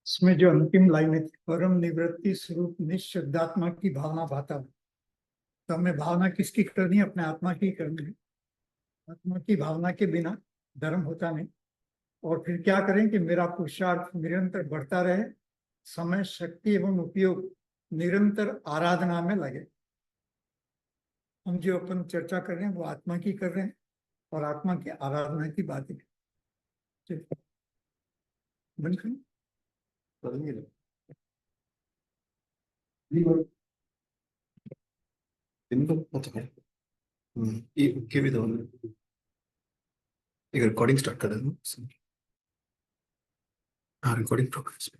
इसमें जो अंतिम लाइन है, परम निवृत्ति स्वरूप निःशब्दात्मा की भावना भाता है। तो हमें भावना किसकी करनी है? अपने आत्मा की करनी है। आत्मा की भावना के बिना धर्म होता नहीं। और फिर क्या करें कि मेरा पुरुषार्थ निरंतर बढ़ता रहे, समय शक्ति एवं उपयोग निरंतर आराधना में लगे। हम जो अपन चर्चा कर रहे हैं वो आत्मा की कर रहे हैं और आत्मा की आराधना की बात है। बंद करें। इनको पता है। ये के भी दो एक रिकॉर्डिंग स्टार्ट कर देना। हाँ, रिकॉर्डिंग प्रोग्रेस पे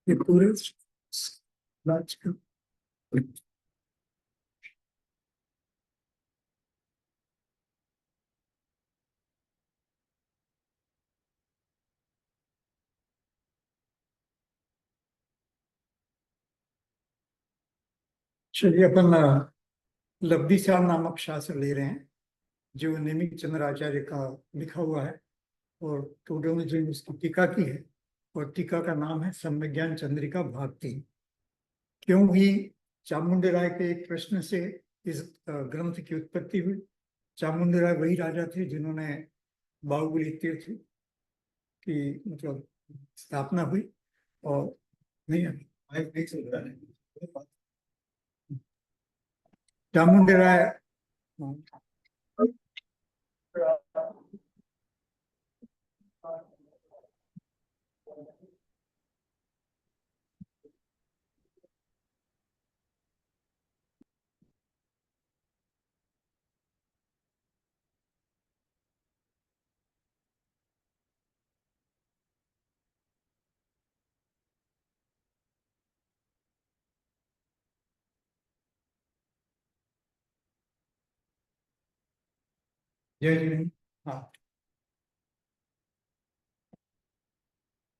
ये पूरे राज का चलिए अपन लब्धिसार नामक शास्त्र ले रहे हैं जो नेमिक चंद्राचार्य का लिखा हुआ है और टोडो जी ने उसकी टीका की है और टीका का नाम है सम्यज्ञान चंद्रिका भाग 3। क्यों ही चामुंडे राय के एक प्रश्न से इस ग्रंथ की उत्पत्ति हुई। चामुंडे राय वही राजा थे जिन्होंने बाहुबली तीर्थ की मतलब स्थापना हुई। और नहीं नहीं चल रहा है। चामुंडे राय जय जी। हाँ,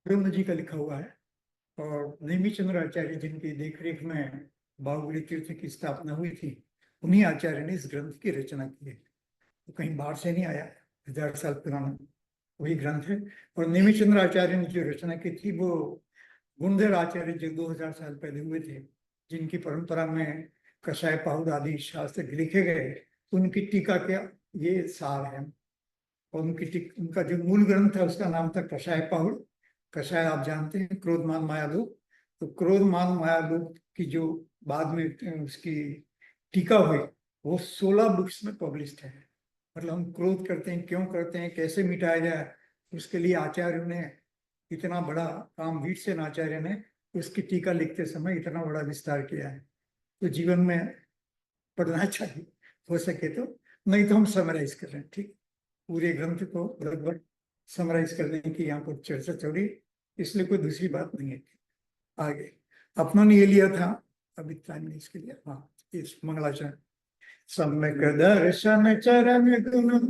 ब्रह्म जी का लिखा हुआ है और नेमी चंद्राचार्य जिनकी देखरेख में बाहुबली तीर्थ की स्थापना हुई थी, उन्हीं आचार्य ने इस ग्रंथ की रचना की है। तो कहीं बाहर से नहीं आया, 1000 साल पुराना वही ग्रंथ है। और नेमी चंद्राचार्य ने जो रचना की थी वो गुणधर आचार्य जो 2000 साल पहले हुए थे, जिनकी परंपरा में कषाय पाहुड़ आदि शास्त्र लिखे गए, उनकी टीका के ये सार है। और उनका जो मूल ग्रंथ है उसका नाम था कषाय पाहुड़। कषाय आप जानते हैं, क्रोध मान माया लोभ। तो क्रोध मान माया लोभ की जो बाद में उसकी टीका हुई वो 16 बुक्स में पब्लिश्ड है। मतलब हम क्रोध करते हैं, क्यों करते हैं, कैसे मिटाया जाए, उसके लिए आचार्य ने इतना बड़ा काम, वीरसेन आचार्य ने उसकी टीका लिखते समय इतना बड़ा विस्तार किया है। तो जीवन में पढ़ना चाहिए हो सके तो, नहीं तो हम समराइज कर रहे हैं। ठीक, पूरे ग्रंथ को लगभग समराइज करने की यहाँ पर चर्चा चल रही, इसलिए कोई दूसरी बात नहीं है। आगे अपनों ने ये लिया था, अभी टाइम नहीं इसके लिए। हाँ, इस मंगलाचरण सम्यक दर्शन चरण गुण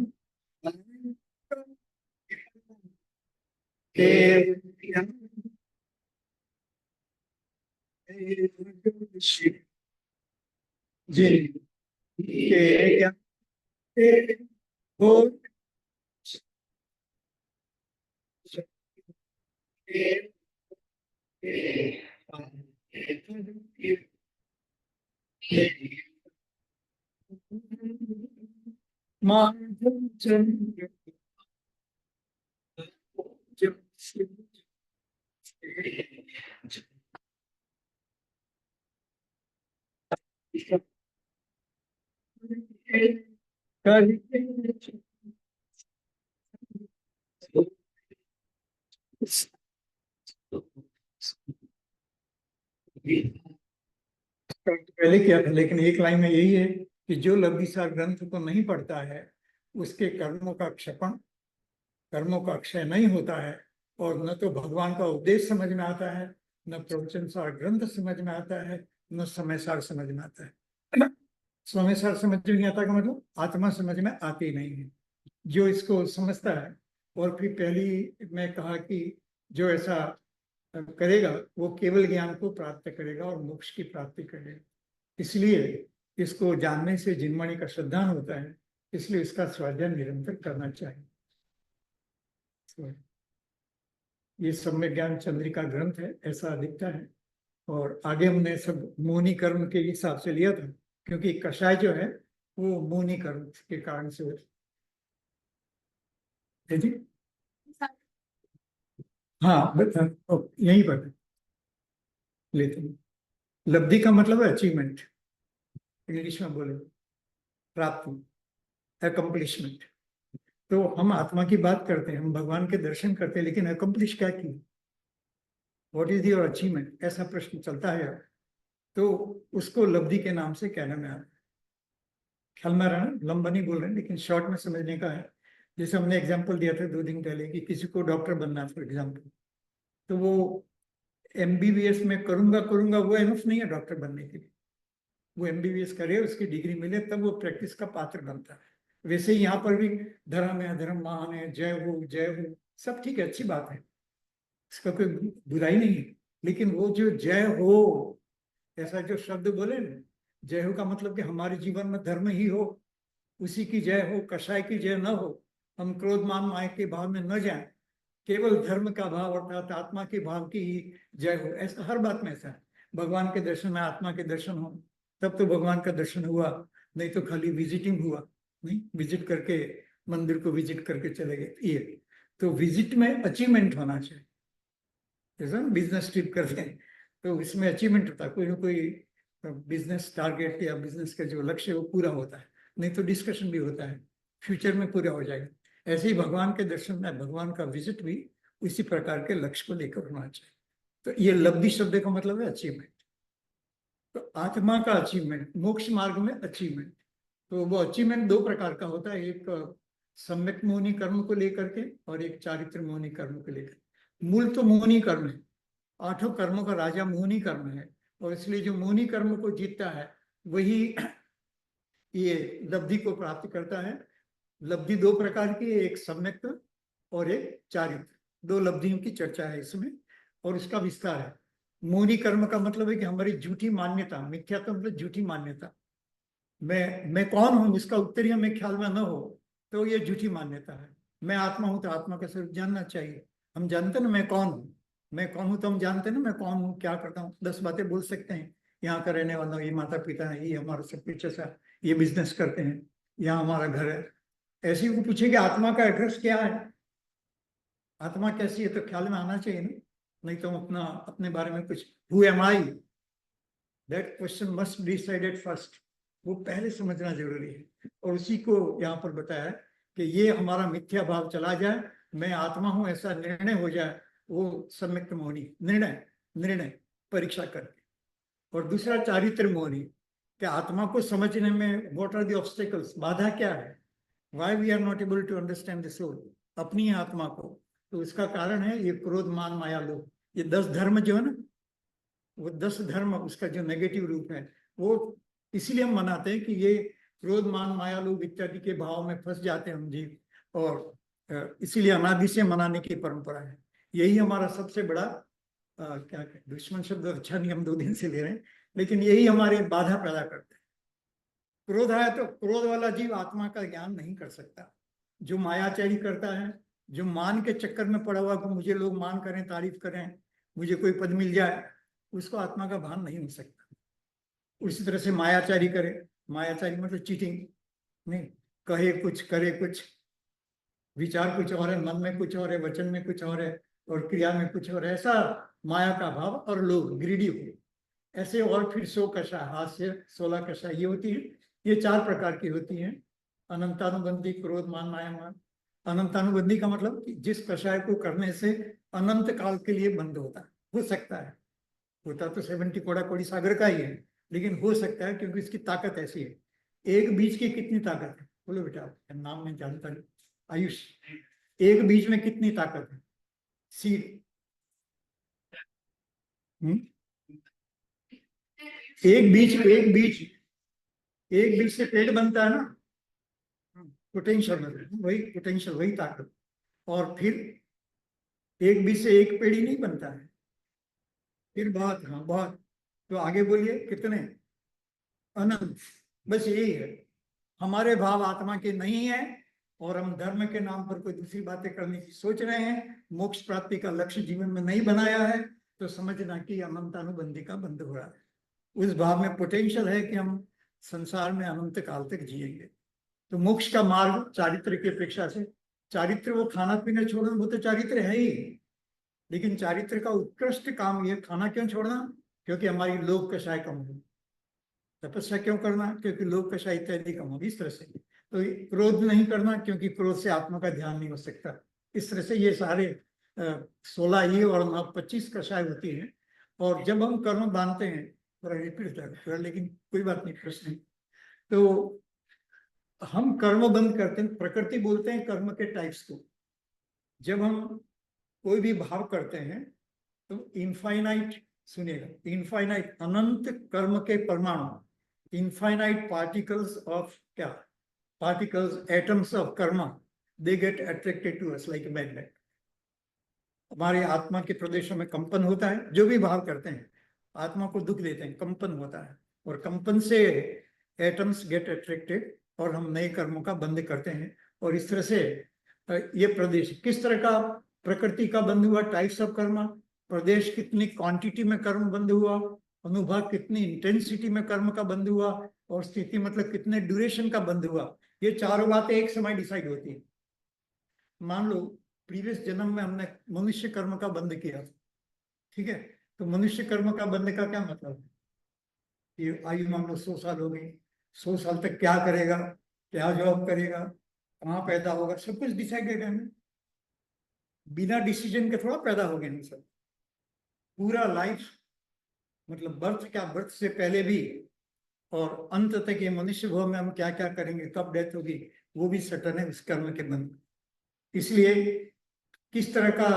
के जिन के हो माधव चंद्र पहले क्या था, लेकिन एक लाइन में यही है कि जो लब्धिसार ग्रंथ को नहीं पढ़ता है उसके कर्मों का क्षपण, कर्मों का क्षय नहीं होता है। और न तो भगवान का उपदेश समझ में आता है, न प्रवचन सार ग्रंथ समझ में आता है, न समय सार समझ में आता है। समय सार समझ में नहीं आता का मतलब आत्मा समझ में आती नहीं है। जो इसको समझता है, और फिर पहली मैं कहा कि जो ऐसा करेगा वो केवल ज्ञान को प्राप्त करेगा और मोक्ष की प्राप्ति करेगा। इसलिए इसको जानने से जिनमणि का श्रद्धान होता है, इसलिए इसका स्वाध्याय निरंतर करना चाहिए। ये सम्यक ज्ञान चंद्रिका ग्रंथ है, ऐसा दिखता है। और आगे हमने सब मोहिनी कर्म के हिसाब से लिया था, क्योंकि कषाय जो है वो मोहिनी कर्म के कारण से है जी। हाँ यहीं पर लेते हैं। लब्धि का मतलब है अचीवमेंट, इंग्लिश में बोले प्राप्ति, अकम्प्लिशमेंट। तो हम आत्मा की बात करते हैं, हम भगवान के दर्शन करते हैं, लेकिन अकम्प्लिश क्या की, व्हाट इज योर अचीवमेंट, ऐसा प्रश्न चलता है। तो उसको लब्धि के नाम से कहने में आता है। ख्याल में रहा, लंबा नहीं बोल रहे हैं, लेकिन शॉर्ट में समझने का है। जैसे हमने एग्जाम्पल दिया था 2 दिन पहले कि किसी को डॉक्टर बनना है फॉर एग्जाम्पल, तो वो एमबीबीएस में करूंगा करूंगा वो एनफ नहीं है डॉक्टर बनने के लिए। वो एमबीबीएस करे, उसकी डिग्री मिले, तब वो प्रैक्टिस का पात्र बनता है। वैसे ही यहाँ पर भी धर्म है, धर्म महान है, जय हो, सब ठीक है, अच्छी बात है, इसका कोई बुराई नहीं है। लेकिन वो जो जय हो, ऐसा जो शब्द बोले ना, जय हो का मतलब कि हमारे जीवन में धर्म ही हो, उसी की जय हो, कषाय की जय न हो, हम क्रोध मान माया के भाव में न जाएं, केवल धर्म का भाव अर्थात आत्मा के भाव की ही जय हो। ऐसा हर बात में ऐसा है। भगवान के दर्शन में आत्मा के दर्शन हो, तब तो भगवान का दर्शन हुआ, नहीं तो खाली विजिटिंग हुआ, नहीं विजिट करके मंदिर को विजिट करके चले गए। ये तो विजिट में अचीवमेंट होना चाहिए। जैसा बिजनेस ट्रिप करते हैं तो इसमें अचीवमेंट होता है, कोई ना कोई बिजनेस टारगेट या बिजनेस का जो लक्ष्य है वो पूरा होता है, नहीं तो डिस्कशन भी होता है, फ्यूचर में पूरा हो जाएगा। ऐसे ही भगवान के दर्शन में भगवान का विजिट भी इसी प्रकार के लक्ष्य को लेकर होना चाहिए। तो ये लब्धि शब्द का मतलब है अचीवमेंट। तो आत्मा का अचीवमेंट, मोक्ष मार्ग में अचीवमेंट, तो वो अचीवमेंट 2 प्रकार का होता है, एक सम्यक मोहिनी कर्म को लेकर के और एक चारित्र मोहिनी कर्म को लेकर। मूल तो मोहिनी कर्म है, 8 कर्मों का राजा मोहिनी कर्म है, और इसलिए जो मोहिनी कर्म को जीतता है वही ये लब्धि को प्राप्त करता है। लब्धि 2 प्रकार की है, एक सम्यक और एक चारित्र, 2 लब्धियों की चर्चा है इसमें और इसका विस्तार है। मोहिनी कर्म का मतलब है कि हमारी झूठी मान्यता, मिथ्या तो मतलब झूठी मान्यता, मैं कौन हूं इसका उत्तर ही हमें ख्याल में न हो, तो ये झूठी मान्यता है। मैं आत्मा हूं तो आत्मा का स्वरूप जानना चाहिए। हम जानते ना मैं कौन हूँ, मैं कौन हूं तो हम जानते ना मैं कौन हूँ, क्या करता हूँ, 10 बातें बोल सकते हैं। यहाँ का रहने वाला, ये माता पिता है, ये हमारा सब कुछ ऐसा, ये बिजनेस करते हैं, यहाँ हमारा घर है। ऐसे ही वो पूछे कि आत्मा का एड्रेस क्या है, आत्मा कैसी है, तो ख्याल में आना चाहिए ना, नहीं तो हम अपना अपने बारे में कुछ, who am I, that question must be decided first, वो पहले समझना जरूरी है। और उसी को यहाँ पर बताया कि ये हमारा मिथ्या भाव चला जाए, मैं आत्मा हूं ऐसा निर्णय हो जाए, वो सम्यक मोहिनी निर्णय, निर्णय परीक्षा करके। और दूसरा चारित्र मोहिनी, कि आत्मा को समझने में व्हाट आर द ऑब्स्टेकल्स, बाधा क्या है, why we are not able to understand the soul, अपनी आत्मा को। तो इसका कारण है ये क्रोध मान माया लोभ, ये 10 धर्म जो है ना, वो 10 धर्म उसका जो नेगेटिव रूप है, वो इसीलिए हम मनाते हैं कि ये क्रोध मान माया लोभ इत्यादि के भाव में फंस जाते हैं हम जीव, और इसीलिए अनादि से मनाने की परंपरा है। यही हमारा सबसे बड़ा क्या दुश्मन शब्द अच्छा नहीं, हम 2 दिन से ले रहे हैं, लेकिन यही हमारे बाधा पैदा करते हैं। क्रोध आया तो क्रोध वाला जीव आत्मा का ज्ञान नहीं कर सकता। जो मायाचारी करता है, जो मान के चक्कर में पड़ा हुआ कि मुझे लोग मान करें, तारीफ करें, मुझे कोई पद मिल जाए, उसको आत्मा का भान नहीं हो सकता। उसी तरह से मायाचारी करे, मायाचारी मतलब चीटिंग, नहीं, कहे कुछ करे कुछ, विचार कुछ और है, मन में कुछ और है, वचन में कुछ और है, और क्रिया में कुछ और है, ऐसा माया का भाव। और लोग ग्रीडी हो ऐसे, और फिर 100 कषा, हास्य 16 कषा ये होती है, ये 4 प्रकार की होती हैं। अनंतानुबंधी, क्रोध मान माया मान। अनंतानुबंधी का मतलब कि जिस कषाय को करने से अनंत काल के लिए बंद होता है, हो सकता है, होता तो 70 कोड़ा कोड़ी सागर का ही है, लेकिन हो सकता है क्योंकि इसकी ताकत ऐसी है। एक बीज की कितनी ताकत है, बोलो बेटा, नाम में जानता नहीं, आयुष, एक बीज में कितनी ताकत है, सीड, एक बीज से पेड़ बनता है ना, पोटेंशियल मतलब वही पोटेंशियल, वही ताकत। और फिर एक बीज से एक पेड़ ही नहीं बनता है, फिर बहुत, हाँ बहुत, तो आगे बोलिए कितने, अनंत। बस यही है, हमारे भाव आत्मा के नहीं है, और हम धर्म के नाम पर कोई दूसरी बातें करने की सोच रहे हैं, मोक्ष प्राप्ति का लक्ष्य जीवन में नहीं बनाया है, तो समझना कि अनंतानुबंधी का बंध हो रहा है। उस भाव में पोटेंशियल है कि हम संसार में अनंत काल तक जिएंगे। तो मोक्ष का मार्ग चारित्र की अपेक्षा से, चारित्र वो खाना पीना छोड़ना, वो तो चारित्र है ही, लेकिन चारित्र का उत्कृष्ट काम ये खाना क्यों छोड़ना, क्योंकि हमारी लोभ कषाय कम हो। तपस्या क्यों करना, क्योंकि लोभ कषाय इत्यादि कम होगी। इस तरह से तो क्रोध नहीं करना, क्योंकि क्रोध से आत्मा का ध्यान नहीं हो सकता। इस तरह से ये सारे 16 ये और 25 कषाय होती है। और जब हम कर्म बांधते हैं, थोड़ा रिपीट हो जाएगा लेकिन कोई बात नहीं, प्रश्न नहीं। तो हम कर्म बंद करते हैं, प्रकृति बोलते हैं कर्म के टाइप्स को। जब हम कोई भी भाव करते हैं तो इनफाइनाइट, सुनिएगा, इनफाइनाइट अनंत कर्म के परमाणु, इनफाइनाइट पार्टिकल्स ऑफ क्या, particles atoms of karma, they get attracted to us like magnet. हमारे आत्मा के प्रदेशों में कंपन होता है, जो भी भाव करते हैं आत्मा को दुख देते हैं, कंपन होता है, और कंपन से एटम्स गेट अट्रैक्टेड और हम नए कर्मों का बंद करते हैं। और इस तरह से ये प्रदेश किस तरह का प्रकृति का बंद हुआ, टाइप्स ऑफ कर्म, प्रदेश कितनी क्वांटिटी में कर्म बंद हुआ, अनुभव कितनी इंटेंसिटी में कर्म का बंद हुआ, और स्थिति मतलब कितने ड्यूरेशन का बंद हुआ। ये चारों बातें एक समय डिसाइड होती है। मान लो प्रीवियस जन्म में हमने मनुष्य कर्म का बंद किया, ठीक है, तो मनुष्य कर्म का बंद का क्या मतलब है, ये आयु मान लो 100 साल हो गई, 100 साल तक क्या करेगा, क्या जॉब करेगा, कहाँ पैदा होगा, सब कुछ डिसाइडेड है हमें। बिना डिसीजन के थोड़ा पैदा हो गए हम सब। पूरा लाइफ मतलब बर्थ, क्या बर्थ से पहले भी और अंत तक ये मनुष्य भव में हम क्या क्या करेंगे, कब डेथ होगी, वो भी सटन है उस कर्म के बंद। इसलिए किस तरह का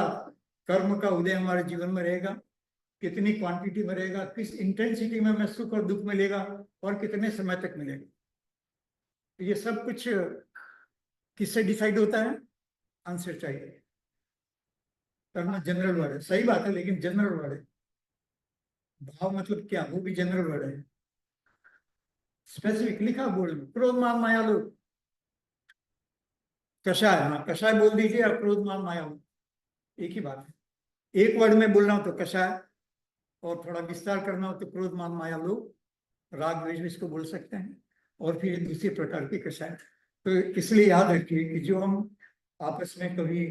कर्म का उदय हमारे जीवन में रहेगा, कितनी क्वांटिटी में रहेगा, किस इंटेंसिटी में हमें सुख और दुख मिलेगा, और कितने समय तक मिलेगा, ये सब कुछ किससे डिसाइड होता है, आंसर चाहिए। कर्म जनरल वर्ड है, सही बात है, लेकिन जनरल वर्ड है। भाव मतलब क्या, वो भी जनरल वर्ड है। स्पेसिफिक लिखा बोर्ड में, क्रोध मान माया लोग, कषाय, हाँ कषाय बोल दीजिए, और क्रोध मान माया लोग एक ही बात है। एक वर्ड में बोलना हो तो कषाय, और थोड़ा विस्तार करना हो तो क्रोध मान माया लोग, राग द्वेष भी इसको बोल सकते हैं, और फिर दूसरी प्रकार की कषाय। तो इसलिए याद रखिए कि जो हम आपस में कभी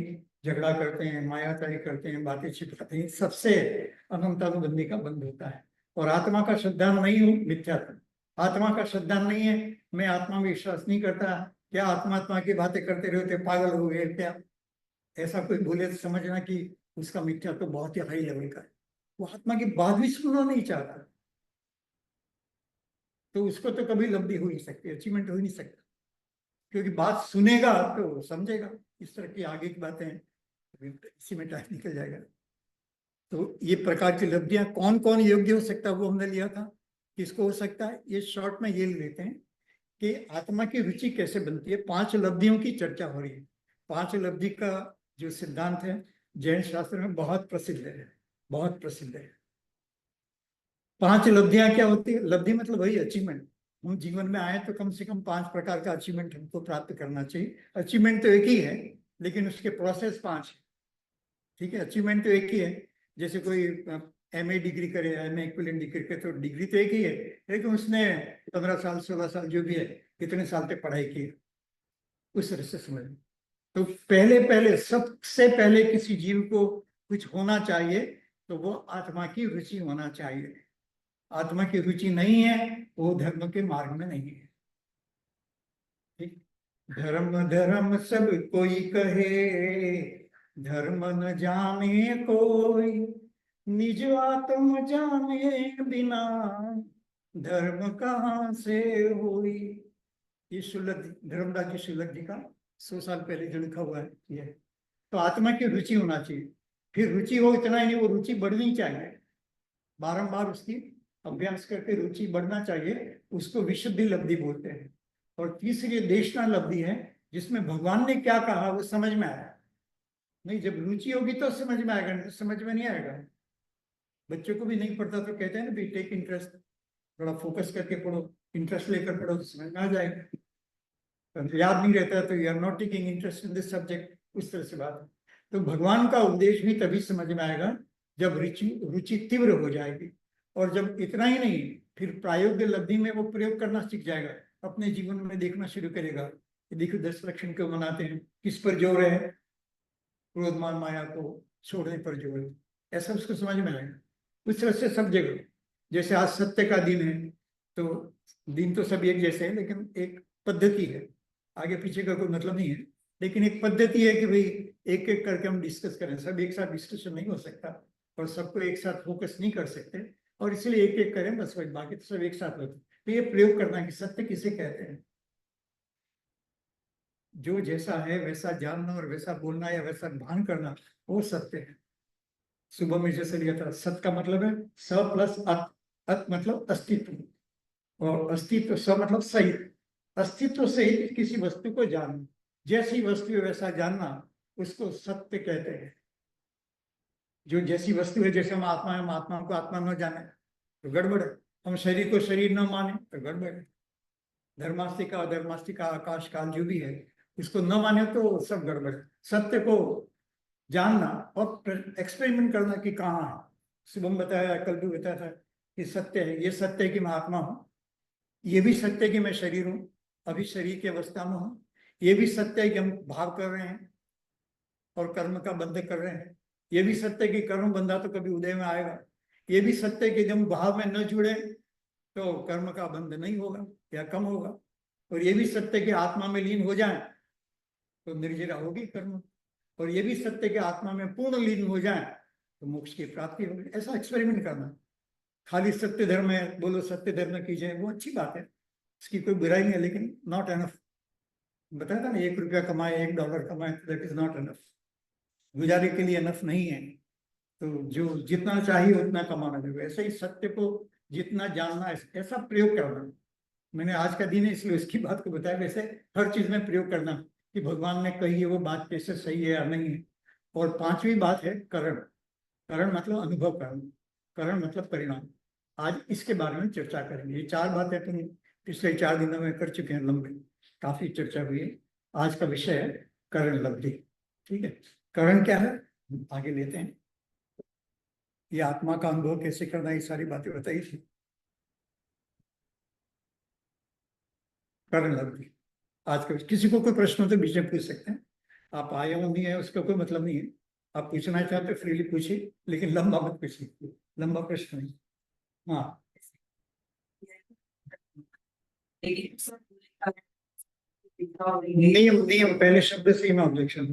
झगड़ा करते हैं, मायाकारी करते हैं, बातें छिपाते हैं, सबसे अनंतानुबंधी का बंध होता है। और आत्मा का श्रद्धान नहीं हूँ, मिथ्यात्व, आत्मा का श्रद्धान नहीं है, मैं आत्मा में विश्वास नहीं करता, क्या आत्मा की बातें करते रहते, पागल हो गए क्या, ऐसा कोई बोले तो समझना कि उसका मिथ्यात्व तो बहुत ही हाई लेवल का है। वो आत्मा की बात भी सुनना नहीं चाहता, तो उसको तो कभी लब्धि हो नहीं सकती, अचीवमेंट हो ही नहीं सकता, क्योंकि बात सुनेगा तो समझेगा। इस तरह की आगे की बातें हैं, इसी में टाइम निकल जाएगा। तो ये प्रकार की लब्धियां कौन कौन योग्य हो सकता है वो हमने लिया था, किसको हो सकता है, ये शॉर्ट में ये लेते हैं कि आत्मा की रुचि कैसे बनती है। 5 लब्धियों की चर्चा हो रही है। 5 लब्धि का जो सिद्धांत है जैन शास्त्र में बहुत प्रसिद्ध है, बहुत प्रसिद्ध है। 5 लब्धियां क्या होती है, लब्धि मतलब वही अचीवमेंट। हम जीवन में आए तो कम से कम 5 प्रकार का अचीवमेंट हमको प्राप्त करना चाहिए। अचीवमेंट तो एक ही है, लेकिन उसके प्रोसेस 5 है, ठीक है। अचीवमेंट तो एक ही है, जैसे कोई MA डिग्री करे, MA इक्विवेलेंट डिग्री करे, तो डिग्री तो एक ही है, लेकिन उसने 15 साल 16 साल जो भी है कितने साल तक पढ़ाई की, उस तरह से समझ। तो पहले पहले सबसे पहले किसी जीव को कुछ होना चाहिए, तो वो आत्मा की रुचि होना चाहिए। आत्मा की रुचि नहीं है, वो धर्म के मार्ग में नहीं है, ठीक। धर्म धर्म सब कोई कहे, धर्म न जाने कोई, निज आत्म जाने बिना, धर्म कहाँ से होई। ये शुल्लक, धर्मराज की शुल्लक जी का 100 साल पहले जो लिखा हुआ है ये। तो आत्मा की रुचि होना चाहिए, फिर रुचि हो इतना ही नहीं, वो रुचि बढ़नी चाहिए, बारंबार उसकी अभ्यास करके रुचि बढ़ना चाहिए, उसको विशुद्धि लब्धि बोलते हैं। और तीसरी देशना लब्धि है, जिसमें भगवान ने क्या कहा वो समझ में आया। नहीं, जब रुचि होगी तो समझ में आएगा, नहीं तो समझ में नहीं आएगा। बच्चों को भी नहीं पढ़ता तो कहते हैं ना भी टेक इंटरेस्ट, थोड़ा फोकस करके पढ़ो, इंटरेस्ट लेकर पढ़ो तो समझ में आ जाएगा। याद नहीं रहता तो you are not taking interest in this subject, उस तरह से बात है। तो भगवान का उपदेश भी तभी समझ में आएगा जब रुचि रुचि तीव्र हो जाएगी। और जब इतना ही नहीं, फिर प्रायोगिक लब्धि में वो प्रयोग करना सीख जाएगा, अपने जीवन में देखना शुरू करेगा कि देखो 10 लक्षण क्यों मनाते हैं, किस पर जोर है, क्रोध मान माया को छोड़ने पर जोर है, ऐसा उसको समझ में आएगा। उस तरह से सब जगह, जैसे आज सत्य का दिन है, तो दिन तो सब एक जैसे है, लेकिन एक पद्धति है, आगे पीछे का कोई मतलब नहीं है, लेकिन एक पद्धति है कि भाई एक एक करके हम डिस्कस करें। सब एक साथ डिस्कशन नहीं हो सकता और सबको एक साथ फोकस नहीं कर सकते, और इसलिए एक एक करें बस, वही, बाकी तो सब एक साथ होते। तो ये प्रयोग करना है कि सत्य किसे कहते हैं, जो जैसा है वैसा जानना और वैसा बोलना या वैसा भान करना, वो सत्य है। सुबह में जैसे लिया था, सत का मतलब है स प्लस अत, अत मतलब अस्तित्व, और अस्तित्व स मतलब सही, अस्तित्व सहित किसी वस्तु को जानना, जैसी वस्तु है वैसा जानना, उसको सत्य कहते हैं। जो जैसी वस्तु है, जैसे हम आत्मा है, हम आत्मा को आत्मा न जाने तो गड़बड़ है, हम शरीर को शरीर न माने तो गड़बड़ है, धर्मास्तिका अधर्मास्तिका आकाश काल जो भी है उसको न माने तो सब गड़बड़ है। सत्य को जानना और एक्सपेरिमेंट करना कि कहाँ है। शुभम बताया, कल भी बताया था कि सत्य है, ये सत्य है कि मैं आत्मा हूँ, ये भी सत्य है कि मैं शरीर हूँ, अभी शरीर की अवस्था में हूँ, ये भी सत्य है कि हम भाव कर रहे हैं और कर्म का बंध कर रहे हैं, ये भी सत्य है कि कर्म बंधा तो कभी उदय में आएगा, ये भी सत्य है कि जब भाव में न जुड़े तो कर्म का बंध नहीं होगा या कम होगा, और ये भी सत्य है कि आत्मा में लीन हो जाए तो निर्जरा होगी कर्म, और ये भी सत्य कि आत्मा में पूर्ण लीन हो जाए तो मोक्ष की प्राप्ति होगी। ऐसा एक्सपेरिमेंट करना। खाली सत्य धर्म है, बोलो सत्य धर्म कीजिए, वो अच्छी बात है, इसकी कोई बुराई नहीं है, लेकिन नॉट एनफ। बताया था ना, 1 रुपया कमाए, $1 कमाए, दैट इज नॉट एनफ, गुजारे के लिए एनफ नहीं है। तो जो जितना चाहिए उतना कमाना चाहिए, ऐसे ही सत्य को जितना जानना है, ऐसा प्रयोग करना। मैंने आज का दिन है इसलिए उसकी बात को बताया, वैसे हर चीज में प्रयोग करना कि भगवान ने कही है वो बात कैसे सही है या नहीं है। और पांचवी बात है करण। करण मतलब अनुभव करना, करण मतलब परिणाम। आज इसके बारे में चर्चा करेंगे। ये 4 बातें अपन पिछले 4 दिनों में कर चुके हैं, लंबे, काफी चर्चा हुई है। आज का विषय है करण लब्धि। ठीक है, करण क्या है आगे लेते हैं। ये आत्मा का अनुभव कैसे करना, ये सारी बातें बताई थी। करण लब्धि आज का, किसी को कोई प्रश्न हो तो बीच में पूछ सकते हैं। आप आए हो नहीं है उसका कोई मतलब नहीं है, आप पूछना चाहते हो फ्रीली पूछिए, लेकिन लंबा मत पूछिए, लंबा प्रश्न नहीं। हाँ, नियम, नियम पहले शब्द से ही मैं ऑब्जेक्शन।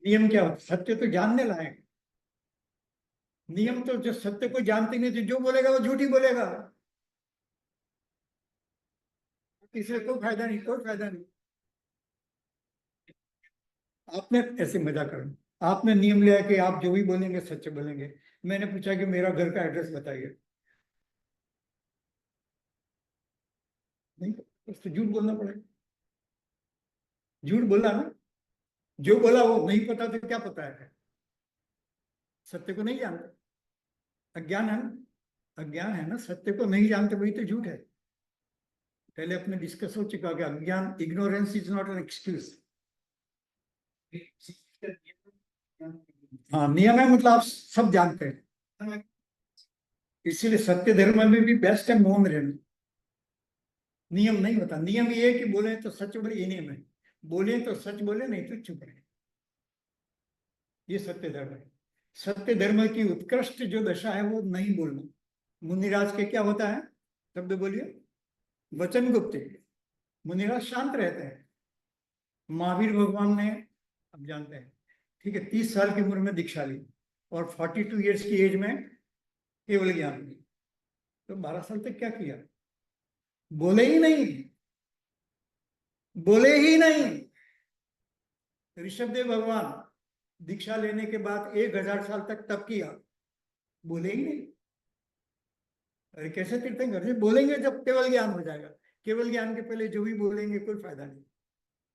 नियम क्या होता है? सत्य तो जानने लायक। नियम तो जो सत्य को जानते नहीं, तो जो बोलेगा वो झूठ ही बोलेगा, इससे कोई फायदा नहीं, कोई फायदा नहीं। आपने ऐसे मजा करो, आपने नियम लिया कि आप जो भी बोलेंगे सच बोलेंगे। मैंने पूछा कि मेरा घर का एड्रेस बताइए, नहीं, उसको झूठ बोलना पड़ेगा, झूठ बोला ना, जो बोला वो नहीं पता तो क्या पता है, सत्य को नहीं जानते, अज्ञान है ना, अज्ञान है ना, सत्य को नहीं जानते वही तो झूठ है। पहले अपने डिस्कस हो चुका कि अज्ञान, ignorance is not an excuse. हाँ, नियम है मतलब आप सब जानते हैं, इसीलिए सत्य धर्म में भी बेस्ट है मौन रहना। नियम नहीं होता, नियम ये है कि बोले तो सच बोले, ये नियम है, बोले तो सच बोले, नहीं तो चुप रहे, ये सत्य धर्म है। सत्य धर्म की उत्कृष्ट जो दशा है वो नहीं बोलना। मुनिराज के क्या होता है, शब्द बोलिए, वचन गुप्त। मुनिराज शांत रहते हैं। महावीर भगवान ने, हम जानते हैं, ठीक है, 30 साल की उम्र में दीक्षा ली और 42 ईयर्स की एज में केवल ज्ञान ली। तो 12 साल तक क्या किया, बोले ही नहीं, बोले ही नहीं। ऋषभदेव भगवान दीक्षा लेने के बाद 1000 साल तक तप किया, बोले ही नहीं। अरे कैसे तीर्थंकर जी बोलेंगे जब केवल ज्ञान हो जाएगा, केवल ज्ञान के पहले जो भी बोलेंगे कोई फायदा नहीं,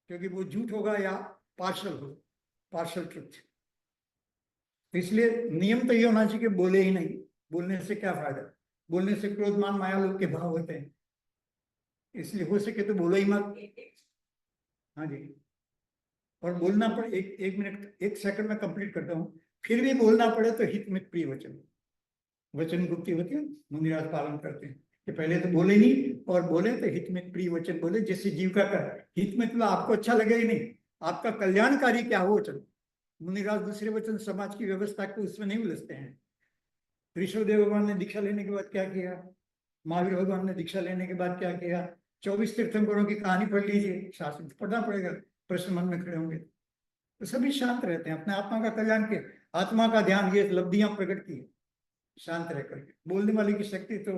क्योंकि वो झूठ होगा या पार्शल होगा, पार्शल ट्रुथ। इसलिए नियम तो ये होना चाहिए कि बोले ही नहीं, बोलने से क्या फायदा, बोलने से क्रोध मान माया लोग के भाव होते हैं, इसलिए हो सके तो बोलो ही मत। हाँ जी। और बोलना पड़े, एक मिनट 1 सेकंड में कंप्लीट करता हूँ, फिर भी बोलना पड़े तो हित में प्रिय वचन, वचन गुप्ति होती है, मुनिराज पालन करते हैं कि पहले तो बोले नहीं, और बोले तो हित में प्रिय वचन बोले, जिससे जीविका का हित में, मतलब आपको अच्छा लगे ही नहीं, आपका कल्याणकारी क्या हो वचन। मुनिराज दूसरे वचन समाज की व्यवस्था को उसमें नहीं उलझते हैं। ऋषभदेव भगवान ने दीक्षा लेने के बाद क्या किया, महावीर भगवान ने दीक्षा लेने के बाद क्या किया, 24 तीर्थंकरों की कहानी पढ़ लीजिए, शास्त्र तो पढ़ना पड़ेगा, प्रश्न मन में खड़े होंगे। तो सभी शांत रहते हैं, अपने आत्मा का कल्याण किया, आत्मा का ध्यान, ये उपलब्धियां प्रकट की, शांत रह करके। बोलने वाले की शक्ति तो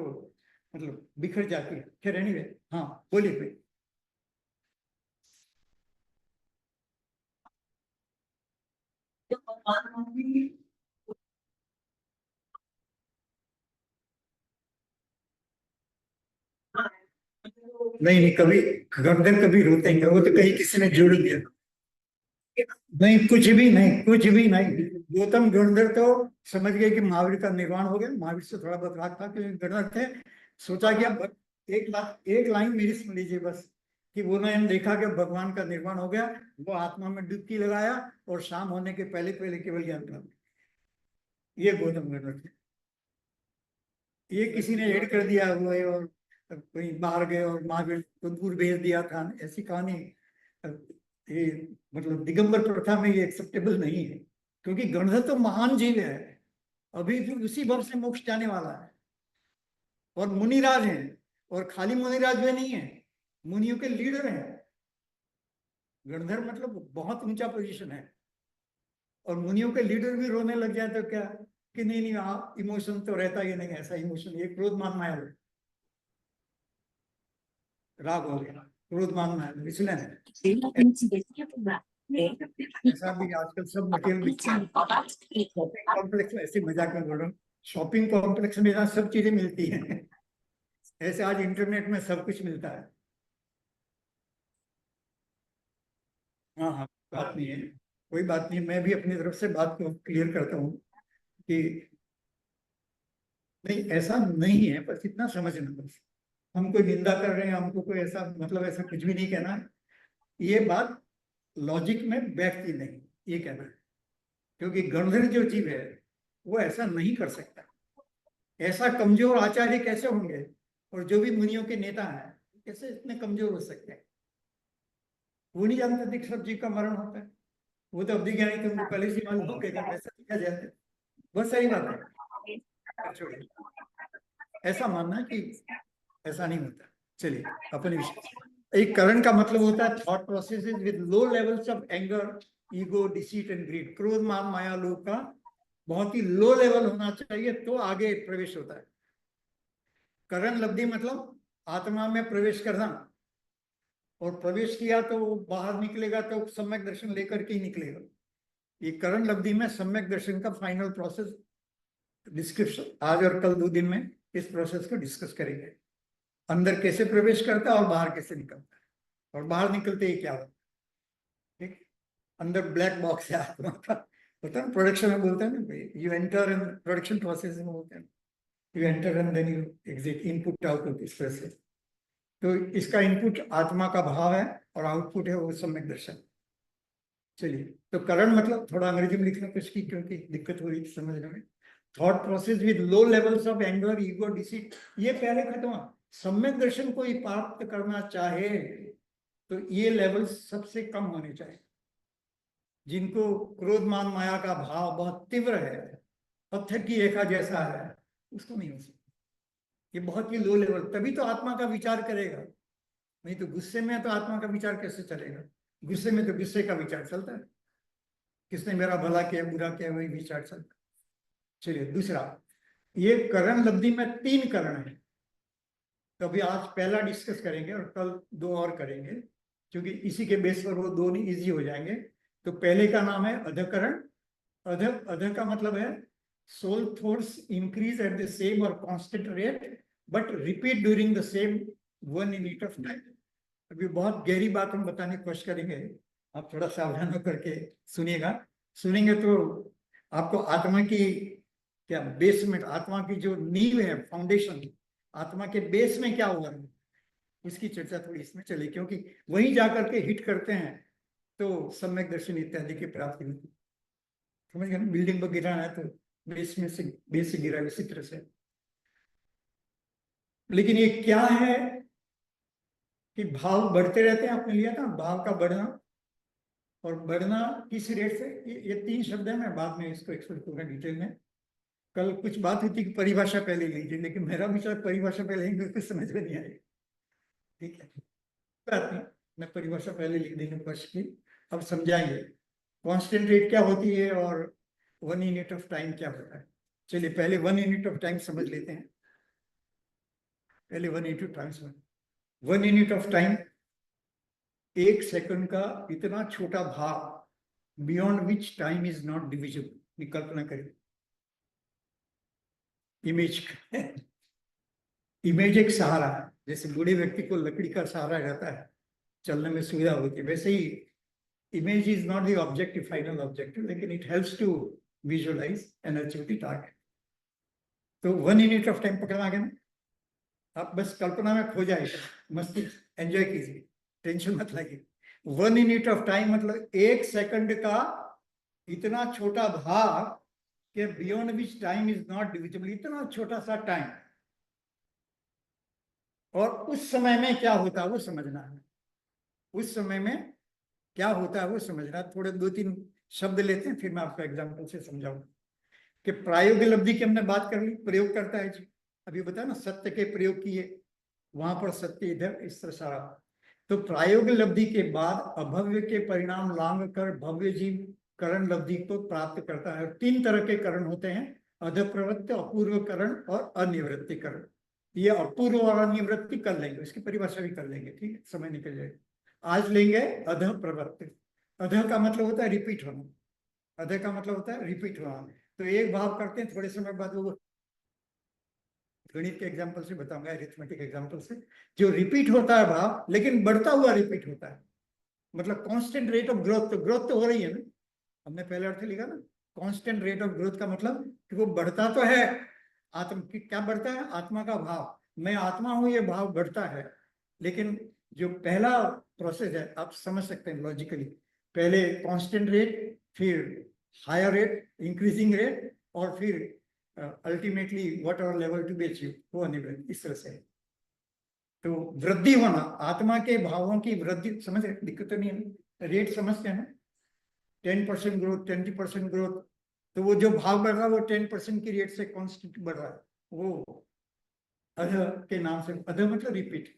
मतलब बिखर जाती है। खैर एनीवे, हाँ बोलिए भाई। नहीं नहीं, कभी गर्दन कभी रोते हैं, वो तो कहीं किसी ने जोड़ दिया। नहीं, कुछ भी नहीं, कुछ भी नहीं। गौतम गणधर तो समझ गए कि महावीर का निर्वाण हो गया, महावीर से थोड़ा बहुत राग था क्योंकि गणधर थे। सोचा कि अब एक लाइन मेरी सुन लीजिए बस, कि वो ने देखा कि भगवान का निर्वाण हो गया, वो आत्मा में डुबकी लगाया और शाम होने के पहले पहले केवल ज्ञान प्राप्त। ये गौतम गणधर थे। ये किसी ने ऐड कर दिया हुआ है, और कहीं बाहर गए और महावीर को दूर भेज दिया था, ऐसी कहानी। ये मतलब दिगंबर प्रथा में ये एक्सेप्टेबल नहीं है, क्योंकि गणधर तो महान जीव है, अभी भी उसी भव से मोक्ष जाने वाला है, और मुनिराज हैं, और खाली मुनिराज वे नहीं है, मुनियों के लीडर हैं। गणधर मतलब बहुत ऊंचा पोजीशन है, और मुनियों के लीडर भी रोने लग जाए तो क्या, कि नहीं नहीं, हाँ इमोशन तो रहता ही नहीं, ऐसा इमोशन, ये क्रोध मान माया राग हो गया, क्रोध मान माया, इसलिए ऐसा भी आजकल सब मटेरियल शॉपिंग कॉम्प्लेक्स में, ऐसे मजाक में बोल रहा हूँ, शॉपिंग कॉम्प्लेक्स में जहाँ सब चीजें मिलती हैं, ऐसे आज इंटरनेट में सब कुछ मिलता है। हाँ हाँ, बात नहीं है, कोई बात नहीं, मैं भी अपनी तरफ से बात को क्लियर करता हूँ कि नहीं, ऐसा नहीं है, बस इतना समझना, बस हम कोई निंदा कर रहे हैं, हमको कोई ऐसा मतलब ऐसा कुछ भी नहीं कहना है, ये बात लॉजिक में बैठती नहीं, ये कहना है। क्योंकि गणधर जो जीव है वो ऐसा नहीं कर सकता, ऐसा कमजोर आचार्य कैसे होंगे, और जो भी मुनियों के नेता हैं कैसे इतने कमजोर हो सकते हैं। वो नहीं जानते थे कि सब जीव का मरण होता है, वो तो अवधि ज्ञानी थे, उनको पहले से मालूम हो गया ऐसा लिखा जाता है। बहुत सही बात है, छोड़िए, ऐसा मानना है कि ऐसा नहीं होता। चलिए अपने विषय। एक करण का मतलब होता है thought processes with low levels of anger, ego, deceit and greed. क्रोध, मान, माया, लोभ का बहुत ही लो लेवल होना चाहिए तो आगे प्रवेश होता है। करण लब्धि मतलब आत्मा में प्रवेश करना, और प्रवेश किया तो वो बाहर निकलेगा तो सम्यक दर्शन लेकर के ही निकलेगा। ये करण लब्धि में सम्यक दर्शन का फाइनल प्रोसेस डिस्क्रिप्शन, आज और कल 2 दिन में इस प्रोसेस को डिस्कस करेंगे। अंदर कैसे प्रवेश करता है और बाहर कैसे निकलता है, और बाहर निकलते ही क्या होता है। ठीक, अंदर ब्लैक बॉक्स है आत्मा का, होता है प्रोडक्शन में बोलते हैं ना, you enter in production process में बोलते हैं, you enter and then you exit, input output, इस तरह से। तो इसका इनपुट आत्मा का भाव है और आउटपुट है वो सम्यक दर्शन। चलिए, तो करण मतलब थोड़ा अंग्रेजी में लिखना कुछ की, क्योंकि दिक्कत हो रही थी समझने में। Thought process with low levels of anger, ego, deceit, ये पहले खत्म। सम्यक दर्शन को ही प्राप्त करना चाहे तो ये लेवल सबसे कम होने चाहिए। जिनको क्रोध, मान, माया का भाव बहुत तीव्र है, पत्थर की रेखा जैसा है, उसको नहीं हो सकता। ये बहुत ही लो लेवल, तभी तो आत्मा का विचार करेगा, नहीं तो गुस्से में तो आत्मा का विचार कैसे चलेगा। गुस्से में तो गुस्से का विचार चलता है, किसने मेरा भला किया बुरा किया, वही विचार चलता है। चलिए दूसरा, ये करण लब्धि में 3 करण है, तो अभी आज पहला डिस्कस करेंगे और कल 2 और करेंगे, क्योंकि इसी के बेस पर वो 2 नहीं इजी हो जाएंगे। तो पहले का नाम है अधकरण। अध अध का मतलब है soul thoughts increase at the same और constant rate but repeat during the same 1 unit of time. अभी बहुत गहरी बात हम बताने की कोशिश करेंगे, आप थोड़ा सावधान होकर के सुनिएगा। सुनेंगे तो आपको आत्मा की क्या बेसमेंट, आत्मा की जो नींव है, फाउंडेशन, आत्मा के बेस में क्या हुआ है, उसकी चर्चा थोड़ी इसमें चले, क्योंकि वहीं जाकर के हिट करते हैं तो सम्यक दर्शन इत्यादि की प्राप्ति होती है। समझ गए ना, बिल्डिंग पर गिराना है तो बेस से गिरा, इसी तरह से। लेकिन ये क्या है कि भाव बढ़ते रहते हैं, आपने लिया था भाव का बढ़ना, और बढ़ना किस रेट से, ये 3 शब्द है, मैं बाद में इसको एक्सप्लेन करूंगा डिटेल में। कल कुछ बात हुई थी कि परिभाषा पहले लीजिए, लेकिन मेरा विचार परिभाषा पहले लेंगे कुछ समझ में नहीं आएगी। ठीक है, बात नहीं, मैं परिभाषा पहले लिख देंगे वर्ष की। अब समझाएंगे कांस्टेंट रेट क्या होती है और 1 यूनिट ऑफ टाइम क्या होता है। चलिए पहले 1 यूनिट ऑफ टाइम समझ लेते हैं। पहले 1 यूनिट ऑफ टाइम समझ। 1 यूनिट ऑफ टाइम 1 सेकंड का इतना छोटा भाग beyond which time is not divisible. कल्पना करें, इमेज इमेज एक सहारा है, जैसे बूढ़े व्यक्ति को लकड़ी का सहारा रहता है, चलने में सुविधा होती है, वैसे ही image is not the objective, final objective, लेकिन it helps to visualise and achieve the target. तो 1 यूनिट ऑफ टाइम पकड़ना गया ना, आप बस कल्पना में खो जाइए, मस्ती एंजॉय कीजिए, टेंशन मत लाइए। 1 यूनिट ऑफ टाइम मतलब 1 सेकंड का इतना छोटा भाग कि beyond which time is not divisible, इतना छोटा सा टाइम, और उस समय में क्या होता है वो समझना है। उस समय में क्या होता है वो समझना है। थोड़े 2-3 शब्द लेते हैं, फिर मैं आपको एग्जाम्पल से समझाऊंगा। कि प्रायोगिक लब्धि की हमने बात कर ली, प्रयोग करता है जी, अभी बताया ना, सत्य के प्रयोग किए, वहां पर सत्य इधर, इस तरह सारा। तो प्रायोगिक लब्धि के बाद अभव्य के परिणाम लांग कर भव्य जीव करण लब्धि को प्राप्त करता है। 3 तरह के करण होते हैं, अधप्रवृत्ति, अपूर्वकरण और अनिवृत्तिकरण। ये अपूर्व और अनिवृत्ति कर लेंगे, इसकी परिभाषा भी कर लेंगे, ठीक है, समय निकल जाएगा। आज लेंगे अधः प्रवृत्ति। अधः का मतलब होता है रिपीट होना, अधः का मतलब होता है रिपीट होना। तो एक भाव करते हैं, थोड़े समय बाद वो गणित के एग्जाम्पल से बताऊंगा, अरिथमेटिक एग्जाम्पल से, जो रिपीट होता है भाव, लेकिन बढ़ता हुआ रिपीट होता है, मतलब कांस्टेंट रेट ऑफ ग्रोथ। तो ग्रोथ तो हो रही है ना, हमने पहले अर्थ लिखा ना, कांस्टेंट रेट ऑफ ग्रोथ का मतलब कि वो बढ़ता तो है। आत्म की क्या बढ़ता है, आत्मा का भाव, मैं आत्मा हूं, ये भाव बढ़ता है। लेकिन जो पहला प्रोसेस है, आप समझ सकते हैं लॉजिकली, पहले कांस्टेंट रेट, फिर हायर रेट, इंक्रीजिंग रेट, और फिर ultimately whatever level to be achieve, वो अनिवार्य, इस तरह से। तो वृद्धि होना, आत्मा के भावों की वृद्धि, समझ रहे, दिक्कत तो नहीं है, रेट समझते हैं ना, 10% ग्रोथ, 20% ग्रोथ। तो वो जो भाव बढ़ रहा है वो 10% की रेट से कॉन्स्टेंट बढ़ रहा है, वो अध के नाम से, अध मतलब रिपीट,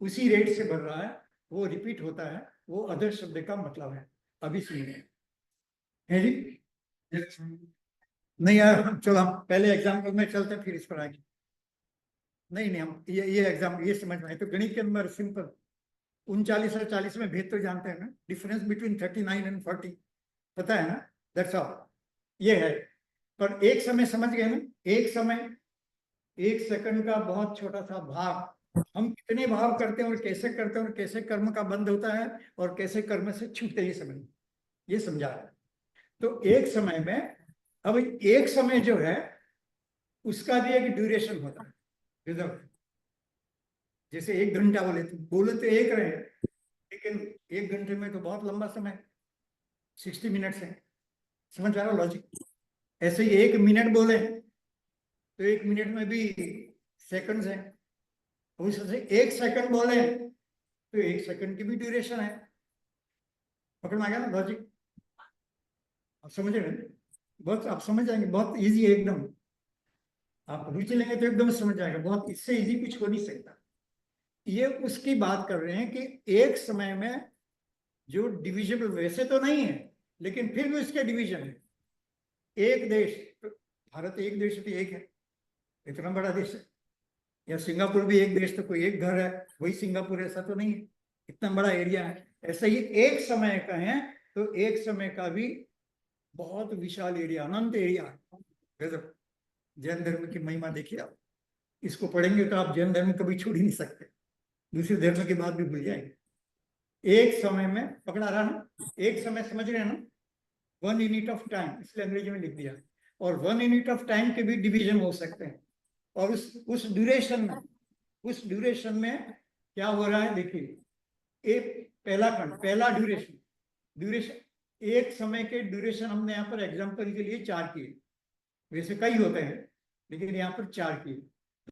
उसी रेट से बढ़ रहा है, वो रिपीट होता है, वो अध शब्द का मतलब है। अभी सुनिए, है जी, नहीं यार, चलो हम पहले एग्जाम्पल में चलते हैं, फिर इस पर आएंगे। नहीं नहीं, हम ये एग्जाम ये समझ में आए तो गणित के अंदर सिंपल 39 और 40 में भेद तो जानते हैं ना, डिफरेंस बिटवीन 39 एंड 40 पता है ना, दैट्स ऑल, ये है। पर एक समय समझ गए ना, एक समय, 1 सेकंड का बहुत छोटा सा भाग, हम कितने भाव करते हैं और कैसे करते हैं, और कैसे कर्म का बंध होता है और कैसे कर्म से छूटते हैं, समझ, ये समझा है। तो एक समय में, अब एक समय जो है उसका भी एक ड्यूरेशन होता है, रिजर्व। जैसे 1 घंटा बोले तो एक रहे, लेकिन 1 घंटे में तो बहुत लंबा समय, 60 मिनट्स है, समझ आ रहा लॉजिक। ऐसे ही 1 मिनट बोले तो 1 मिनट में भी सेकंड्स है, उस से 1 सेकंड बोले तो 1 सेकंड की भी ड्यूरेशन है। पकड़ में आ गया ना लॉजिक, आप समझ रहे हैं, बहुत आप समझ जाएंगे, बहुत इजी है एकदम, आप रुचि लेंगे तो एकदम समझ जाएगा, बहुत इससे इजी कुछ हो नहीं सकता। ये उसकी बात कर रहे हैं कि एक समय में जो डिविजिबल, वैसे तो नहीं है लेकिन फिर भी उसके डिवीजन है। एक देश, तो भारत एक देश तो एक है, इतना बड़ा देश है, या सिंगापुर भी एक देश, तो कोई एक घर है वही सिंगापुर, ऐसा तो नहीं है, इतना बड़ा एरिया है। ऐसे ही एक समय का है, तो एक समय का भी बहुत विशाल एरिया, अनंत एरिया है। गजब, जैन धर्म की महिमा देखिए आप, इसको पढ़ेंगे तो आप जैन धर्म कभी छोड़ ही नहीं सकते, दूसरे धर्म की बात भी भूल जाएंगे। एक समय में पकड़ा रहा ना, एक समय समझ रहे हैं ना, 1 यूनिट ऑफ टाइम, इसलिए अंग्रेजी में लिख दिया। और 1 यूनिट ऑफ टाइम के भी डिवीजन हो सकते हैं, और उस ड्यूरेशन में क्या हो रहा है देखिए, एक पहला खंड, पहला ड्यूरेशन, ड्यूरेशन एक समय के ड्यूरेशन हमने यहाँ पर एग्जांपल के लिए 4 किए, वैसे कई होते हैं लेकिन यहाँ पर 4 किए।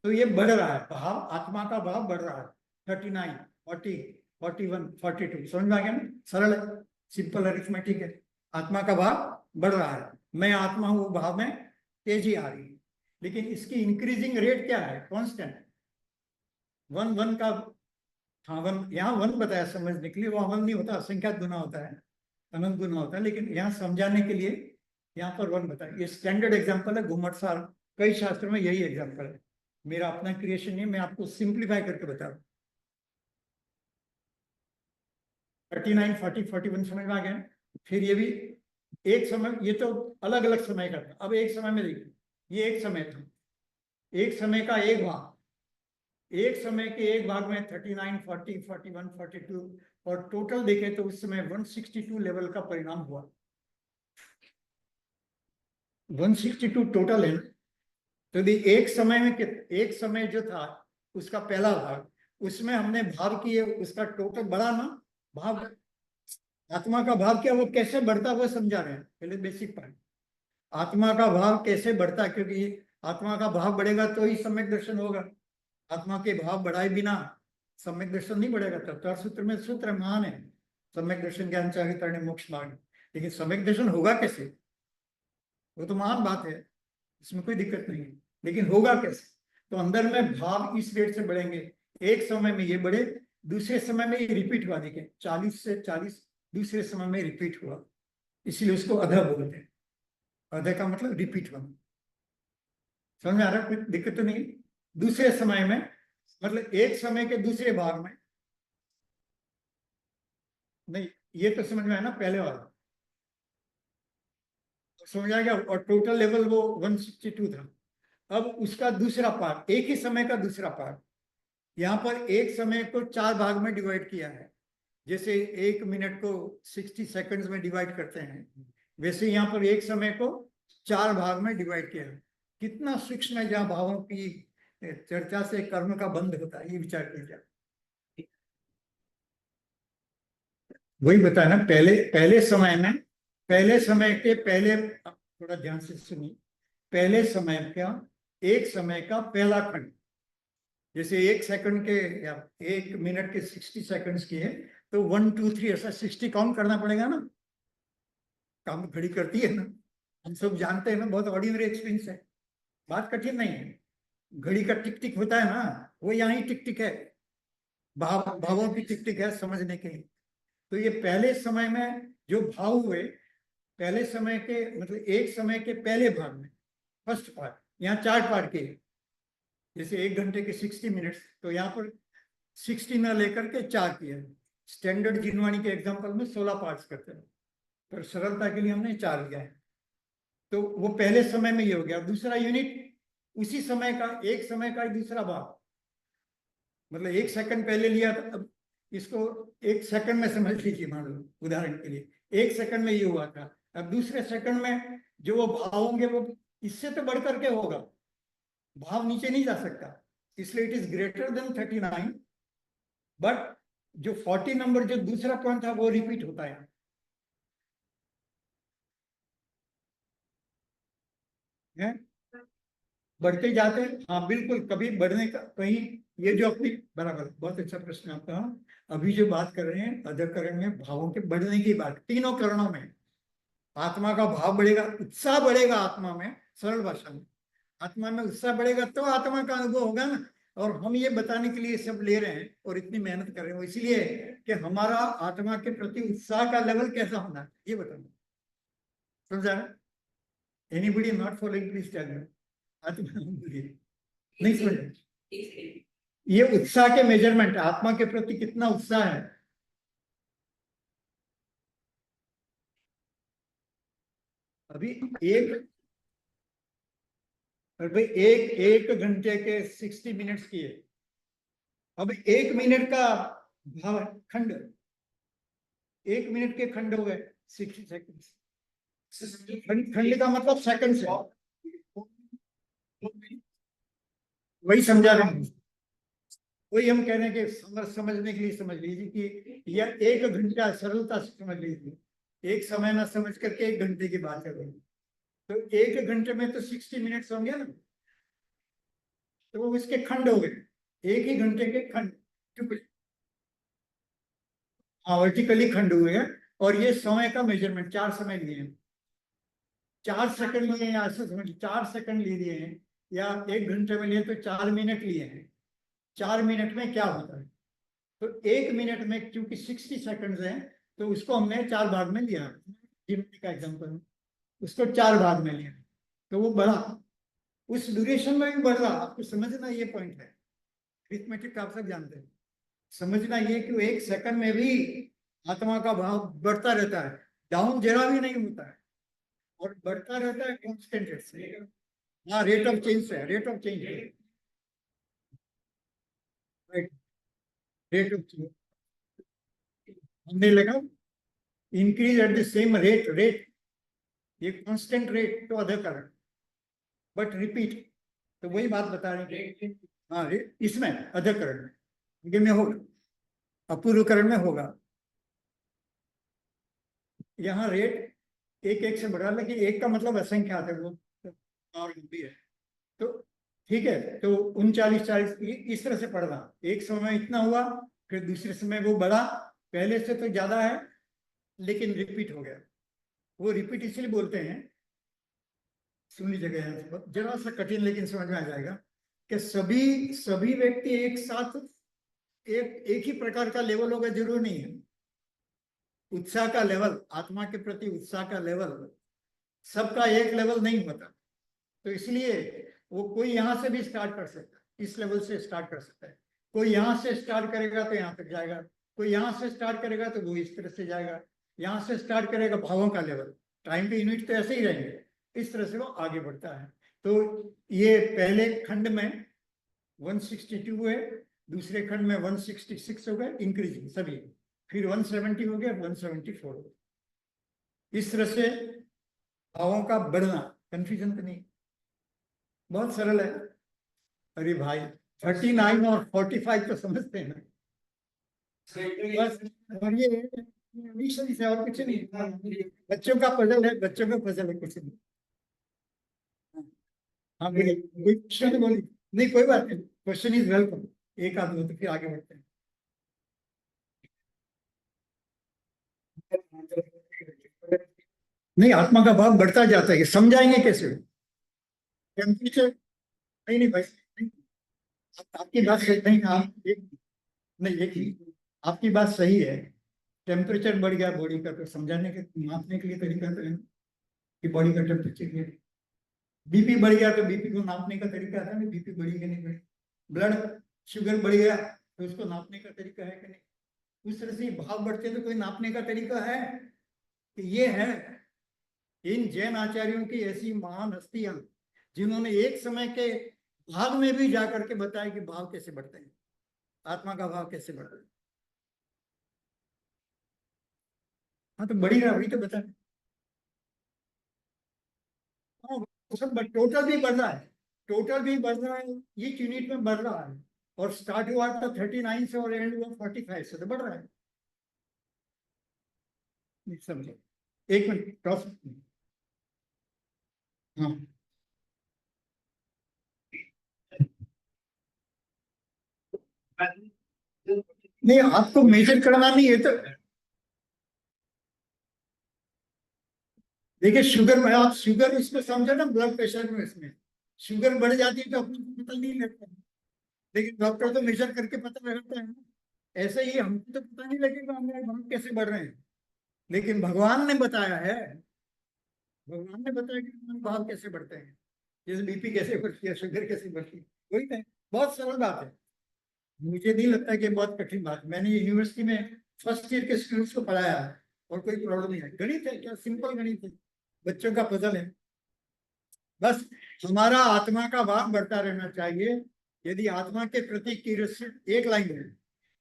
तो ये बढ़ रहा है भाव, आत्मा का भाव बढ़ रहा है, 39, 40, 41, 42, समझ में आ गया ना? सरल है, सिंपल अरिथमेटिक है। आत्मा का भाव बढ़ रहा है, मैं आत्मा हूं, भाव में तेजी आ रही है, लेकिन इसकी इंक्रीजिंग रेट क्या है? कांस्टेंट। वन वन का, हाँ वन, यहाँ वन बताया समझने के लिए, वहां वन नहीं होता, असंख्यात गुना होता है, अनंत गुना होता है, लेकिन यहाँ समझाने के लिए यहाँ पर वन बताया। ये स्टैंडर्ड एग्जाम्पल है, घुमट सार, कई शास्त्रों में यही एग्जाम्पल है, मेरा अपना क्रिएशन नहीं, मैं आपको सिंप्लीफाई करके बता रहा हूँ। 39, 40, 41 समझ में आ गया? फिर ये भी एक समय, ये तो अलग अलग समय का था, अब एक समय में देखिए, ये एक समय था, एक समय का एक भाग, एक समय के एक भाग में 39, 40, 41, 42, और टोटल देखें तो उस समय 162 लेवल का परिणाम हुआ। 162 टोटल है। तो यदि एक समय में, एक समय जो था उसका पहला भाग, उसमें हमने भाव किए, उसका टोटल बढ़ा ना भाव। आत्मा का भाव क्या, वो कैसे बढ़ता वो समझा रहे हैं, पहले बेसिक पार्ट। आत्मा का भाव कैसे बढ़ता है, क्योंकि आत्मा का भाव बढ़ेगा तो ही सम्यक दर्शन होगा। आत्मा के भाव बढ़ाए बिना सम्यक दर्शन नहीं बढ़ेगा। तत्व सूत्र में सूत्र महान है, सम्यक दर्शन ज्ञान चारित्र मोक्ष मार्ग, लेकिन सम्यक दर्शन होगा कैसे, वो तो महान बात है, इसमें कोई दिक्कत नहीं है, लेकिन होगा कैसे? तो अंदर में भाव इस रेट से बढ़ेंगे, एक समय में ये बढ़े, दूसरे समय में ये रिपीट हुआ, देखिए 40 से 40 दूसरे समय में रिपीट हुआ, इसलिए उसको अधा बोलते हैं। अधा का मतलब रिपीट होना, समझ में आ रहा है? कोई दिक्कत तो नहीं? दूसरे समय में मतलब एक समय के दूसरे भाग में नहीं, ये तो समझ में आया ना, पहले वाला समझ आ गया, और टोटल लेवल वो 162 था। अब उसका दूसरा पार्ट, एक ही समय का दूसरा पार्ट, यहाँ पर एक समय को 4 भाग में डिवाइड किया है, जैसे 1 मिनट को 60 सेकंड्स में डिवाइड करते हैं, वैसे यहाँ पर एक समय को 4 भाग में डिवाइड किया है। कितना सूक्ष्म है, जहाँ भावों की चर्चा से कर्म का बंध होता है, ये विचार कीजिए। वही बताया ना, पहले पहले समय में, पहले समय के पहले, थोड़ा ध्यान से सुनिए, पहले समय का, एक समय का पहला खंड, जैसे 1 सेकंड के या 1 मिनट के 60 सेकंड्स की है, तो 1, 2, 3 ऐसा 60 काउंट करना पड़ेगा ना, काम घड़ी करती है ना, हम सब जानते हैं ना, बहुत ऑर्डिनरी एक्सपीरियंस है, बात कठिन नहीं है। घड़ी का टिक टिक होता है ना, वो यहाँ ही टिक टिक है, भावों की टिक टिक है समझने के लिए। तो ये पहले समय में जो भाव हुए, पहले समय के मतलब एक समय के पहले भाग में, फर्स्ट पार्ट, यहाँ 4 पार्ट के, जैसे 1 घंटे के 60 मिनट्स, तो यहाँ पर 60 ना लेकर के 4 किया। स्टैंडर्ड जिनवाणी के एग्जाम्पल में 16 पार्ट्स करते हैं, पर सरलता के लिए हमने 4 लिया है। तो वो पहले समय में ये हो गया। दूसरा यूनिट उसी समय का, एक समय का ही दूसरा भाग, मतलब 1 सेकंड पहले लिया, अब इसको 1 सेकंड में समझ लीजिए, मान लो उदाहरण के लिए 1 सेकंड में ये हुआ था, अब दूसरे सेकंड में जो वो भाव होंगे वो इससे तो बढ़ करके होगा, भाव नीचे नहीं जा सकता, इसलिए it is greater than 39, but जो 40 नंबर जो दूसरा पॉइंट था वो रिपीट होता है, बढ़ते जाते हैं। हाँ बिल्कुल, कभी बढ़ने का कहीं, ये जो अपनी, बराबर, बहुत अच्छा प्रश्न आपका। अभी जो बात कर रहे हैं अधःकरण में भावों के बढ़ने की बात, तीनों करणों में आत्मा का भाव बढ़ेगा, उत्साह बढ़ेगा आत्मा में, सरल भाषा में आत्मा में उत्साह बढ़ेगा तो आत्मा का अनुभव होगा ना। और हम ये बताने के लिए सब ले रहे हैं और इतनी मेहनत कर रहे हैं, इसलिए कि हमारा आत्मा के प्रति उत्साह का लेवल कैसा होना है ये बताना, समझा? Anybody not following please tell me. आत्मा नहीं समझ, ये उत्साह के मेजरमेंट, आत्मा के प्रति कितना उत्साह है। अभी एक, और भाई एक 1 घंटे के 60 मिनट्स की है, अब 1 मिनट का भाव खंड, 1 मिनट के खंड हो गए 60 सेकंड, खंड का मतलब सेकंड से, वही समझा रहा हूँ। वही हम कह रहे हैं कि समझने के लिए समझ लीजिए कि यह 1 घंटा सरलता से समझ लीजिए, एक समय ना समझ करके 1 घंटे की बात कर रहे हैं। तो 1 घंटे में तो 60 मिनट्स होंगे ना, तो वो इसके खंड हो गए, एक ही घंटे के खंड, टुकड़े। हाँ, वर्टिकली खंड हुए हैं। और ये समय का मेजरमेंट, 4 समय लिए हैं, 4 सेकंड लिए हैं, ऐसे समझ, 4 सेकंड लिए हैं, या 1 घंटे में लिए तो 4 मिनट लिए हैं। 4 मिनट में क्या होता है, तो 1 मिनट में क्योंकि 60 सेकंड्स हैं, तो उसको हमने 4 भाग में लिया। गिनती का एग्जाम्पल, उसको 4 भाग में लिया, तो वो बढ़ा, उस ड्यूरेशन में भी बढ़ रहा। आपको समझना ये पॉइंट है, अरिथमेटिक आप सब जानते हैं। समझना ये कि 1 सेकंड में भी आत्मा का भाव बढ़ता रहता है, डाउन जरा भी नहीं होता है, और बढ़ता रहता है कांस्टेंट रेट से। हाँ, रेट ऑफ चेंज से, rate of change, rate of change हमने लगा, increase at the same rate, ये कांस्टेंट रेट तो अदर करंट, बट रिपीट। तो वही बात बता रहे हैं। हाँ, इसमें अदर करंट में होगा, अपूर्व करण में होगा। यहाँ रेट एक एक से बढ़ा, लेकिन एक का मतलब असंख्यात है, वो और भी है। तो ठीक है, तो 39 40 इस तरह से पढ़ना, एक समय इतना हुआ, फिर दूसरे समय वो बढ़ा, पहले से तो ज्यादा है, लेकिन रिपीट हो गया। वो रिपीट इसलिए बोलते हैं, सुन लीजिएगा, जरा सा कठिन लेकिन समझ में आ जाएगा, कि सभी सभी व्यक्ति एक साथ एक ही प्रकार का लेवल होगा जरूर नहीं है। उत्साह का लेवल, आत्मा के प्रति उत्साह का लेवल सबका एक लेवल नहीं होता। तो इसलिए वो कोई यहां से भी स्टार्ट कर सकता है, इस लेवल से स्टार्ट कर सकता है, कोई यहां से स्टार्ट करेगा तो यहां तक जाएगा, कोई यहां से स्टार्ट करेगा तो वो इस तरह से जाएगा, यहां से स्टार्ट करेगा भावों का लेवल, टाइम के यूनिट तो ऐसे ही रहेंगे, इस तरह से वो आगे बढ़ता है। तो ये पहले खंड में 162 है, दूसरे खंड में 166 हो गए इंक्रीजिंग सभी, फिर 170 हो गया, 174 हो गया। इस तरह से भावों का बढ़ना, कंफ्यूजन तो नहीं, बहुत सरल है। अरे भाई, 39 और 45 तो समझते हैं ना, बस। और ये एडिशन से और कुछ नहीं, बच्चों का पजल है, बच्चों का पजल है, कुछ नहीं। हाँ, बोलिए, कोई क्वेश्चन बोलिए। नहीं, कोई बात नहीं, क्वेश्चन इज वेलकम। एक आदमी हो तो फिर आगे बढ़ते हैं। नहीं, आत्मा का भाव बढ़ता जाता है, ये समझाएंगे कैसे? टेम्परेचर, नहीं नहीं भाई, नहीं, आपकी बात सही नहीं, आप एक, नहीं एक, आपकी बात सही है। टेम्परेचर बढ़ गया बॉडी का, तो समझाने के, नापने के लिए तरीका तो है ना, कि बॉडी का टेम्परेचर क्या है। बीपी बढ़ गया तो बीपी को नापने का तरीका है ना, बीपी बढ़ी कि नहीं बढ़ी। ब्लड शुगर बढ़ गया तो उसको नापने का तरीका है कि नहीं। उस तरह से भाव बढ़ते तो कोई नापने का तरीका है कि ये है। इन जैन आचार्यों की ऐसी महान हस्तियां, जिन्होंने एक समय के भाग में भी जाकर के बताया कि भाव कैसे बढ़ते हैं, आत्मा का भाव कैसे बढ़ता है। हाँ, तो बढ़ी रहा, वही तो बता रहे। हाँ, वो सब टोटल भी बढ़ रहा है, टोटल भी बढ़ रहा है, ये यूनिट में बढ़ रहा है। और स्टार्ट हुआ था 39 से और एंड हुआ 45 से, तो बढ़ रहा है। नहीं समझे, एक मिनट क्रॉस। हाँ, नहीं आपको मेजर करना नहीं है तो, देखिए शुगर में, आप शुगर इसमें समझो ना, ब्लड प्रेशर में, इसमें शुगर बढ़ जाती है तो अपने को पता नहीं लगता, लेकिन डॉक्टर तो मेजर करके पता लगाता है ना। ऐसे ही हमको तो पता नहीं लगेगा हमारे भाव कैसे बढ़ रहे हैं, लेकिन भगवान ने बताया है, भगवान ने बताया कि हमारे भाव कैसे बढ़ते हैं, जैसे बीपी कैसे बढ़ती है, शुगर कैसे बढ़ती है, वही है। बहुत सरल बात है, मुझे नहीं लगता कि बहुत कठिन बात है। मैंने यूनिवर्सिटी में फर्स्ट ईयर के स्टूडेंट्स को पढ़ाया है, और कोई प्रॉब्लम नहीं है। गणित है क्या, सिंपल गणित है, बच्चों का पजल है। बस हमारा आत्मा का भाव बढ़ता रहना चाहिए। यदि आत्मा के प्रति क्यूरियोसिटी, एक लाइन है,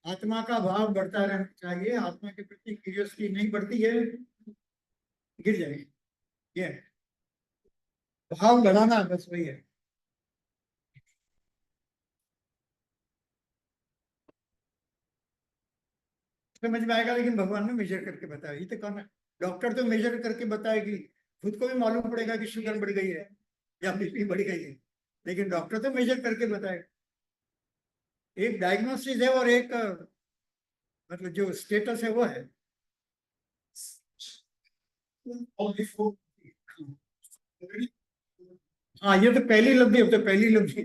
आत्मा का भाव बढ़ता रहना चाहिए, आत्मा के प्रति क्यूरियोसिटी नहीं बढ़ती है, गिर जाएगी। ये भाव बढ़ाना, बस वही है। समझ में आएगा, लेकिन भगवान ने मेजर करके बताया। ये तो कौन है, डॉक्टर तो मेजर करके बताएगी, खुद को भी मालूम पड़ेगा कि शुगर बढ़ गई है या बीपी बढ़ गई है, लेकिन डॉक्टर तो मेजर करके बताएगा। एक डायग्नोसिस है और एक मतलब जो स्टेटस है वो है। हाँ, ये तो पहली लब्धि, अब तो पहली लब्धि।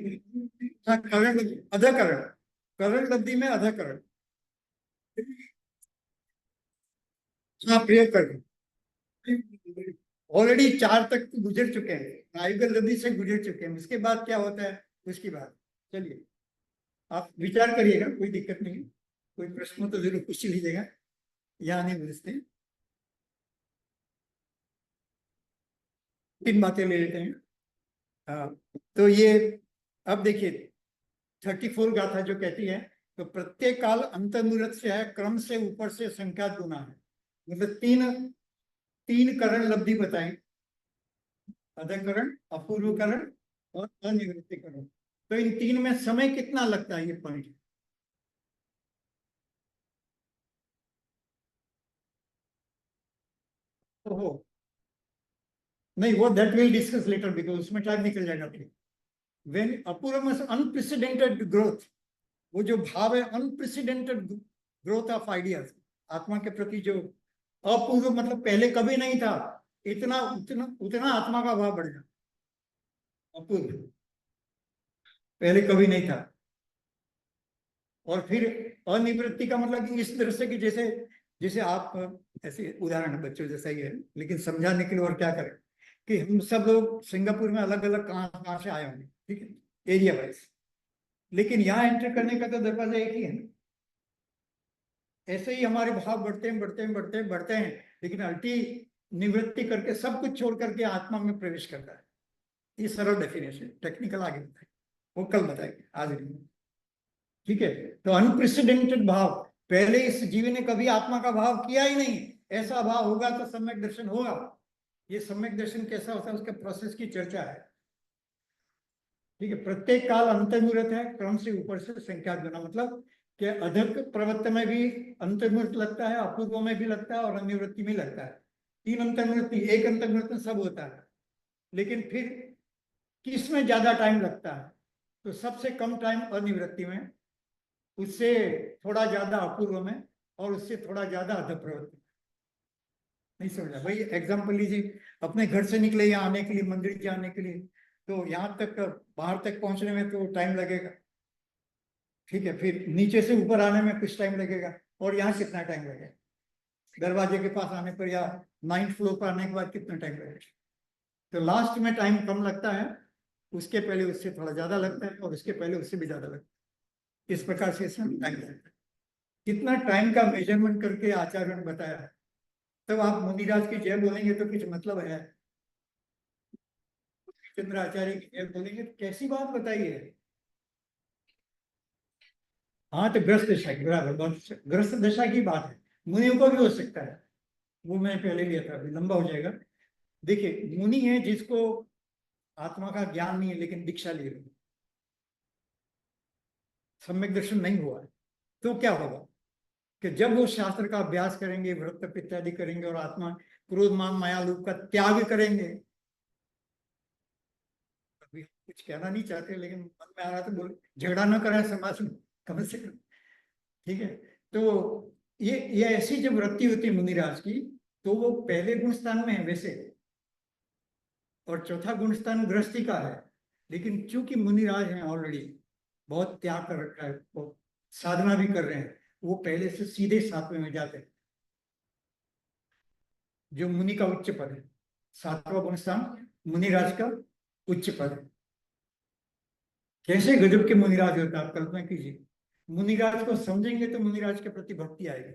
हाँ, करण, अधकरण, करण लब्धि में अधकरण। हाँ, प्रयोग करके ऑलरेडी 4 तक तो गुजर चुके हैं, आयुगल लब्धि से गुजर चुके हैं, उसके बाद क्या होता है उसकी बात। चलिए, आप विचार करिएगा, कोई दिक्कत नहीं है। कोई प्रश्न हो तो जरूर पूछ लीजिएगा, यहाँ नहीं बुझते। 3 बातें ले लेते हैं। हाँ, तो ये अब देखिए 34 गाथा जो कहती है, तो प्रत्येक काल अंतर्मुहूर्त से है, क्रम से ऊपर से संख्यात गुना है। मतलब तीन तीन करण लब्धि बताएं, अधकरण, अपूर्वकरण और अनिवृत्तिकरण। तो इन तीन में समय कितना लगता है, ये पॉइंट। ओहो, नहीं, वो that will discuss later, because उसमें टाइम निकल जाएगा फिर। वेन अपूर्व में अनप्रेसिडेंटेड ग्रोथ, वो जो भाव है अनप्रेसिडेंटेड ग्रोथ ऑफ आइडियाज, आत्मा के प्रति जो अपूर्व मतलब पहले कभी नहीं था, इतना उतना उतना आत्मा का भाव बढ़ गया। अपूर्व पहले कभी नहीं था। और फिर अनिवृत्ति का मतलब कि इस तरह से कि जैसे जैसे आप, ऐसे उदाहरण है बच्चों जैसा ही है, लेकिन समझाने के लिए और क्या करें, कि हम सब लोग सिंगापुर में अलग अलग कहाँ कहाँ से आए होंगे, ठीक है, एरिया वाइज, लेकिन यहाँ एंटर करने का तो दरवाजा एक ही है ना। ऐसे ही हमारे भाव बढ़ते हैं बढ़ते हैं बढ़ते हैं बढ़ते हैं, लेकिन अल्टी निवृत्ति करके सब कुछ छोड़ करके आत्मा में प्रवेश करता है। ये सरल डेफिनेशन, टेक्निकल आगे बताए, वो कल बताएंगे, आज नहीं। ठीक है, तो अनप्रेसिडेंटेड भाव, पहले इस जीवी ने कभी आत्मा का भाव किया ही नहीं। ऐसा भाव होगा तो सम्यक दर्शन होगा। ये सम्यक दर्शन कैसा होता है उसके प्रोसेस की चर्चा है। ठीक है, प्रत्येक काल अंतर्मुहूर्त है, क्रम से ऊपर से संख्या गुना, मतलब कि अधक प्रवृत्त में भी अंतर्मुहूर्त लगता है, अपूर्व में भी लगता है और अनिवृत्ति में लगता है। 3 अंतर्मुहूर्त, एक अंतर्मुहूर्त में सब होता है, लेकिन फिर किस में ज्यादा टाइम लगता है, तो सबसे कम टाइम अनिवृत्ति में, उससे थोड़ा ज्यादा अपूर्व में, और उससे थोड़ा ज्यादा अध प्रवृत्ति। नहीं समझा भाई, एग्जाम्पल लीजिए, अपने घर से निकले यहाँ आने के लिए, मंदिर जाने के लिए, तो यहाँ तक बाहर तक पहुंचने में तो टाइम लगेगा। ठीक है, फिर नीचे से ऊपर आने में कुछ टाइम लगेगा, और यहाँ कितना टाइम लगेगा, दरवाजे के पास आने पर या 9th फ्लोर पर आने के बाद कितना टाइम लगेगा। तो लास्ट में टाइम कम लगता है, उसके पहले उससे थोड़ा ज्यादा लगता है, और उसके पहले उससे भी ज्यादा लगता है। इस प्रकार से इसमें टाइम लगता है। कितना टाइम का मेजरमेंट करके आचार्य ने बताया है। तब आप मुनिराज की जय बोलेंगे तो कुछ मतलब है, चंद्राचार्य की जय बोलेंगे तो कैसी बात बताइए। हाँ, तो ग्रस्त दशा की, बराबर, बहुत अच्छा। ग्रस्त दशा की बात है, मुनियों को भी हो सकता है, वो मैं पहले लिया था, अभी लंबा हो जाएगा। देखिए, मुनि है जिसको आत्मा का ज्ञान नहीं है, लेकिन दीक्षा ले रही, सम्यक दर्शन नहीं हुआ है, तो क्या होगा कि जब वो शास्त्र का अभ्यास करेंगे, व्रत तप इत्यादि करेंगे, और आत्मा क्रोध मान माया लोभ का त्याग करेंगे। अभी कुछ कहना नहीं चाहते, लेकिन मन में आ रहा तो बोल, झगड़ा न करें समाज में, कम से कम। ठीक है, तो ये ऐसी जब वृत्ति होती है मुनिराज की, तो वो पहले गुण स्थान में है वैसे, और चौथा गुण स्थान गृहस्थी का है। लेकिन चूंकि मुनिराज हैं ऑलरेडी, बहुत त्याग कर रखा है, वो साधना भी कर रहे हैं, वो पहले से सीधे 7वें में जाते हैं, जो मुनि का उच्च पद है। 7वां गुण स्थान मुनिराज का उच्च पद है। कैसे गजब के मुनिराज होता है, आप कल्पना कीजिए। मुनिराज को समझेंगे तो मुनिराज के प्रति भक्ति आएगी,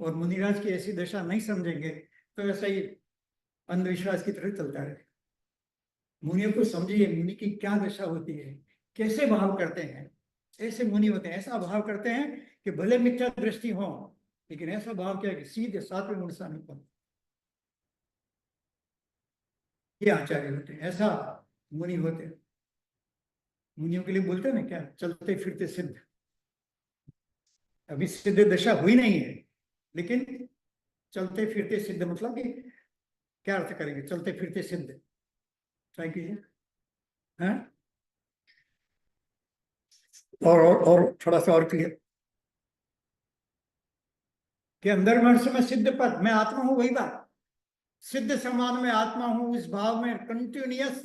और मुनिराज की ऐसी दशा नहीं समझेंगे तो ऐसा ही अंधविश्वास की तरह चलता रहे। मुनियों को समझिए, मुनि की क्या दशा होती है, कैसे भाव करते हैं। ऐसे मुनि होते हैं, ऐसा भाव करते हैं कि भले मिथ्या दृष्टि हो, लेकिन ऐसा भाव क्या है कि सीधे 7वें गुण स्थान में पहुंचे। ये आचार्य होते हैं, ऐसा मुनि होते हैं। मुनियों के लिए बोलते हैं ना क्या, चलते फिरते सिद्ध। अभी सिद्ध दशा हुई नहीं है, लेकिन चलते फिरते सिद्ध मतलब कि क्या अर्थ करेंगे? चलते फिरते सिद्ध, ट्राई कीजिए। हैं? और थोड़ा सा और क्लियर, कि अंदर मनुष्य में सिद्ध पद, मैं आत्मा हूं, वही बात, सिद्ध समान में आत्मा हूं, उस भाव में कंटिन्यूअस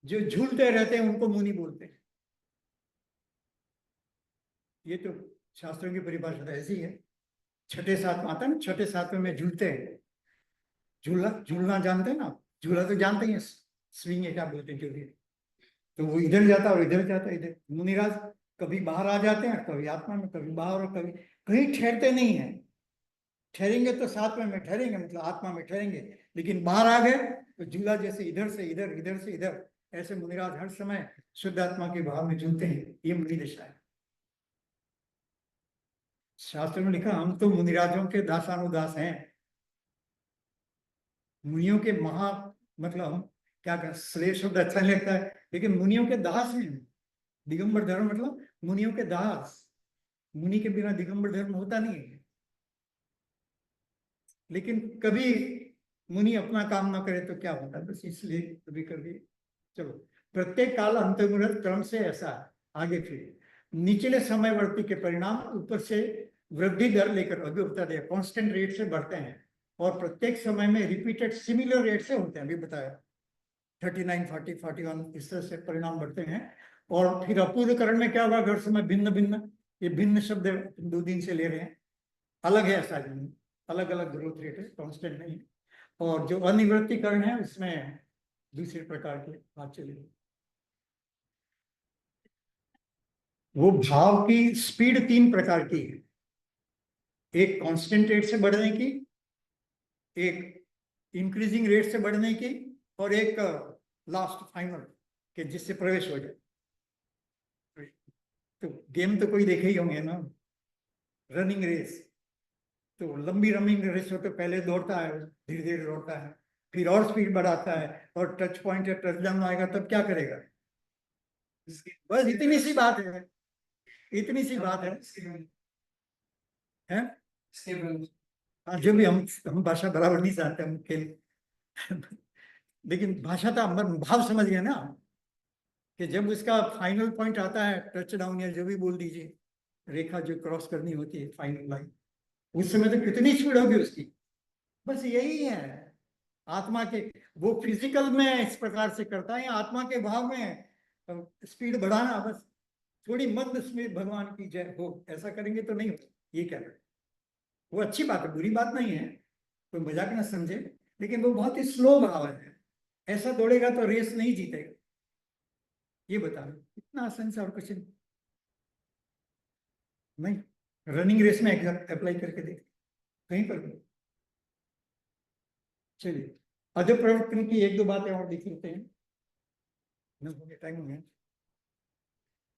जो झूलते रहते हैं उनको मुनि बोलते हैं। ये तो शास्त्रों की परिभाषा ऐसी है। छठे सात में आता है ना, छठे सातवें में झूलते हैं। झूलना, झूलना जानते हैं ना? झूला तो जानते ही हैं, स्विंग है क्या बोलते हैं जो भी है। तो वो इधर जाता है और इधर जाता है। इधर मुनिराज कभी बाहर आ जाते हैं, कभी आत्मा में, कभी बाहर, और कभी कहीं ठहरते नहीं है। ठहरेंगे तो सातवें में ठहरेंगे, मतलब आत्मा में ठहरेंगे, लेकिन बाहर आ गए तो झूला जैसे इधर से इधर, इधर से इधर, ऐसे मुनिराज हर समय शुद्ध आत्मा के भाव में झूलते हैं। ये मुनि दशा है। शास्त्र में लिखा, हम तो मुनिराजों के दासानुदास हैं। मुनियों के महा, मतलब हम क्या कर, श्रेष्ठ शब्द अच्छा नहीं लगता है, लेकिन मुनियों के दास हैं। दिगंबर धर्म मतलब मुनियों के दास। मुनि के बिना दिगंबर धर्म होता नहीं है। लेकिन कभी मुनि अपना काम ना करे तो क्या होता है, बस इसलिए कभी कभी। चलो, प्रत्येक काल अंतर्मुहूर्त क्रम से ऐसा है। आगे फिर निचले समयवर्ती के परिणाम ऊपर से वृद्धि दर लेकर, अभी बता दिया, कांस्टेंट रेट से बढ़ते हैं, और प्रत्येक समय में रिपीटेड सिमिलर रेट से होते हैं। अभी बताया 39, 40, 41, इस तरह से परिणाम बढ़ते हैं। और फिर अपूर्वकरण में क्या होगा? हर समय भिन्न भिन्न, ये भिन्न शब्द 2 दिन से ले रहे हैं, अलग है ऐसा नहीं, अलग अलग ग्रोथ रेट है, कांस्टेंट नहीं। और जो अनिवृत्तिकरण है उसमें दूसरे प्रकार की बात चलेगी। वो भाव की स्पीड 3 प्रकार की है। एक कांस्टेंट रेट से बढ़ने की, एक इंक्रीजिंग रेट से बढ़ने की, और एक लास्ट फाइनल के जिससे प्रवेश हो जाए। तो गेम तो कोई देखे ही होंगे ना, रनिंग रेस। तो लंबी रनिंग रेस हो तो पहले दौड़ता है, धीरे धीरे दौड़ता है, फिर और स्पीड बढ़ाता है, और टच पॉइंट या टच डाउन आएगा तब क्या करेगा? बस इतनी सी बात है, इतनी सी बात है? हाँ, जो भी, हम भाषा बराबर नहीं जानते हम खेल लेकिन भाषा तो हम भाव समझ गए ना, कि जब उसका फाइनल पॉइंट आता है, टच डाउन या जो भी बोल दीजिए, रेखा जो क्रॉस करनी होती है, फाइनल लाइन, उस समय तो कितनी स्पीड होगी उसकी। बस यही है आत्मा के, वो फिजिकल में इस प्रकार से करता है, आत्मा के भाव में स्पीड बढ़ाना, बस थोड़ी मंद स्पीड, भगवान की जय हो, ऐसा करेंगे तो नहीं होता। ये क्या है, वो अच्छी बात है, बुरी बात नहीं है, कोई मजाक ना समझे, लेकिन वो बहुत ही स्लो भाव है। ऐसा दौड़ेगा तो रेस नहीं जीतेगा। ये बता रहे, इतना आसान से, और कुछ नहीं। रनिंग रेस में अप्लाई करके देख, कहीं पर भी। चलिए, अजय प्रवर्तन की 1-2 बातें और देख लेते हैं। टाइम हो गया।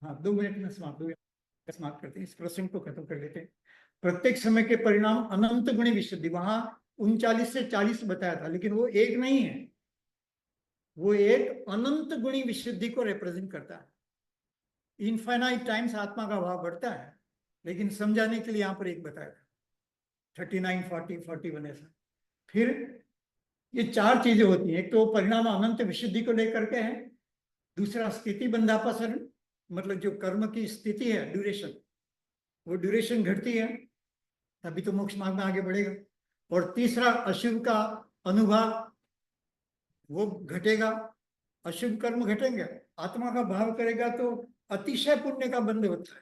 हाँ, 2 मिनट में समाप्त करते हैं, इस प्रसंग को खत्म कर लेते हैं। प्रत्येक समय के परिणाम अनंत गुणी विशुद्धि, वहां 39 से 40 बताया था, लेकिन वो एक नहीं है, वो एक अनंत गुणी विशुद्धि को रिप्रेजेंट करता है। इनफाइनाइट टाइम्स आत्मा का भाव बढ़ता है, लेकिन समझाने के लिए यहाँ पर एक बताया था, 39, 40, 41 ऐसा। फिर ये 4 चीजें होती हैं, एक तो परिणाम अनंत विशुद्धि को लेकर के है, दूसरा स्थिति बंधापसरण, मतलब जो कर्म की स्थिति है, ड्यूरेशन, वो ड्यूरेशन घटती है, तभी तो मोक्ष मार्ग में आगे बढ़ेगा। और तीसरा अशुभ का अनुभव, वो घटेगा, अशुभ कर्म घटेंगे, आत्मा का भाव करेगा तो अतिशय पुण्य का बंध होता है।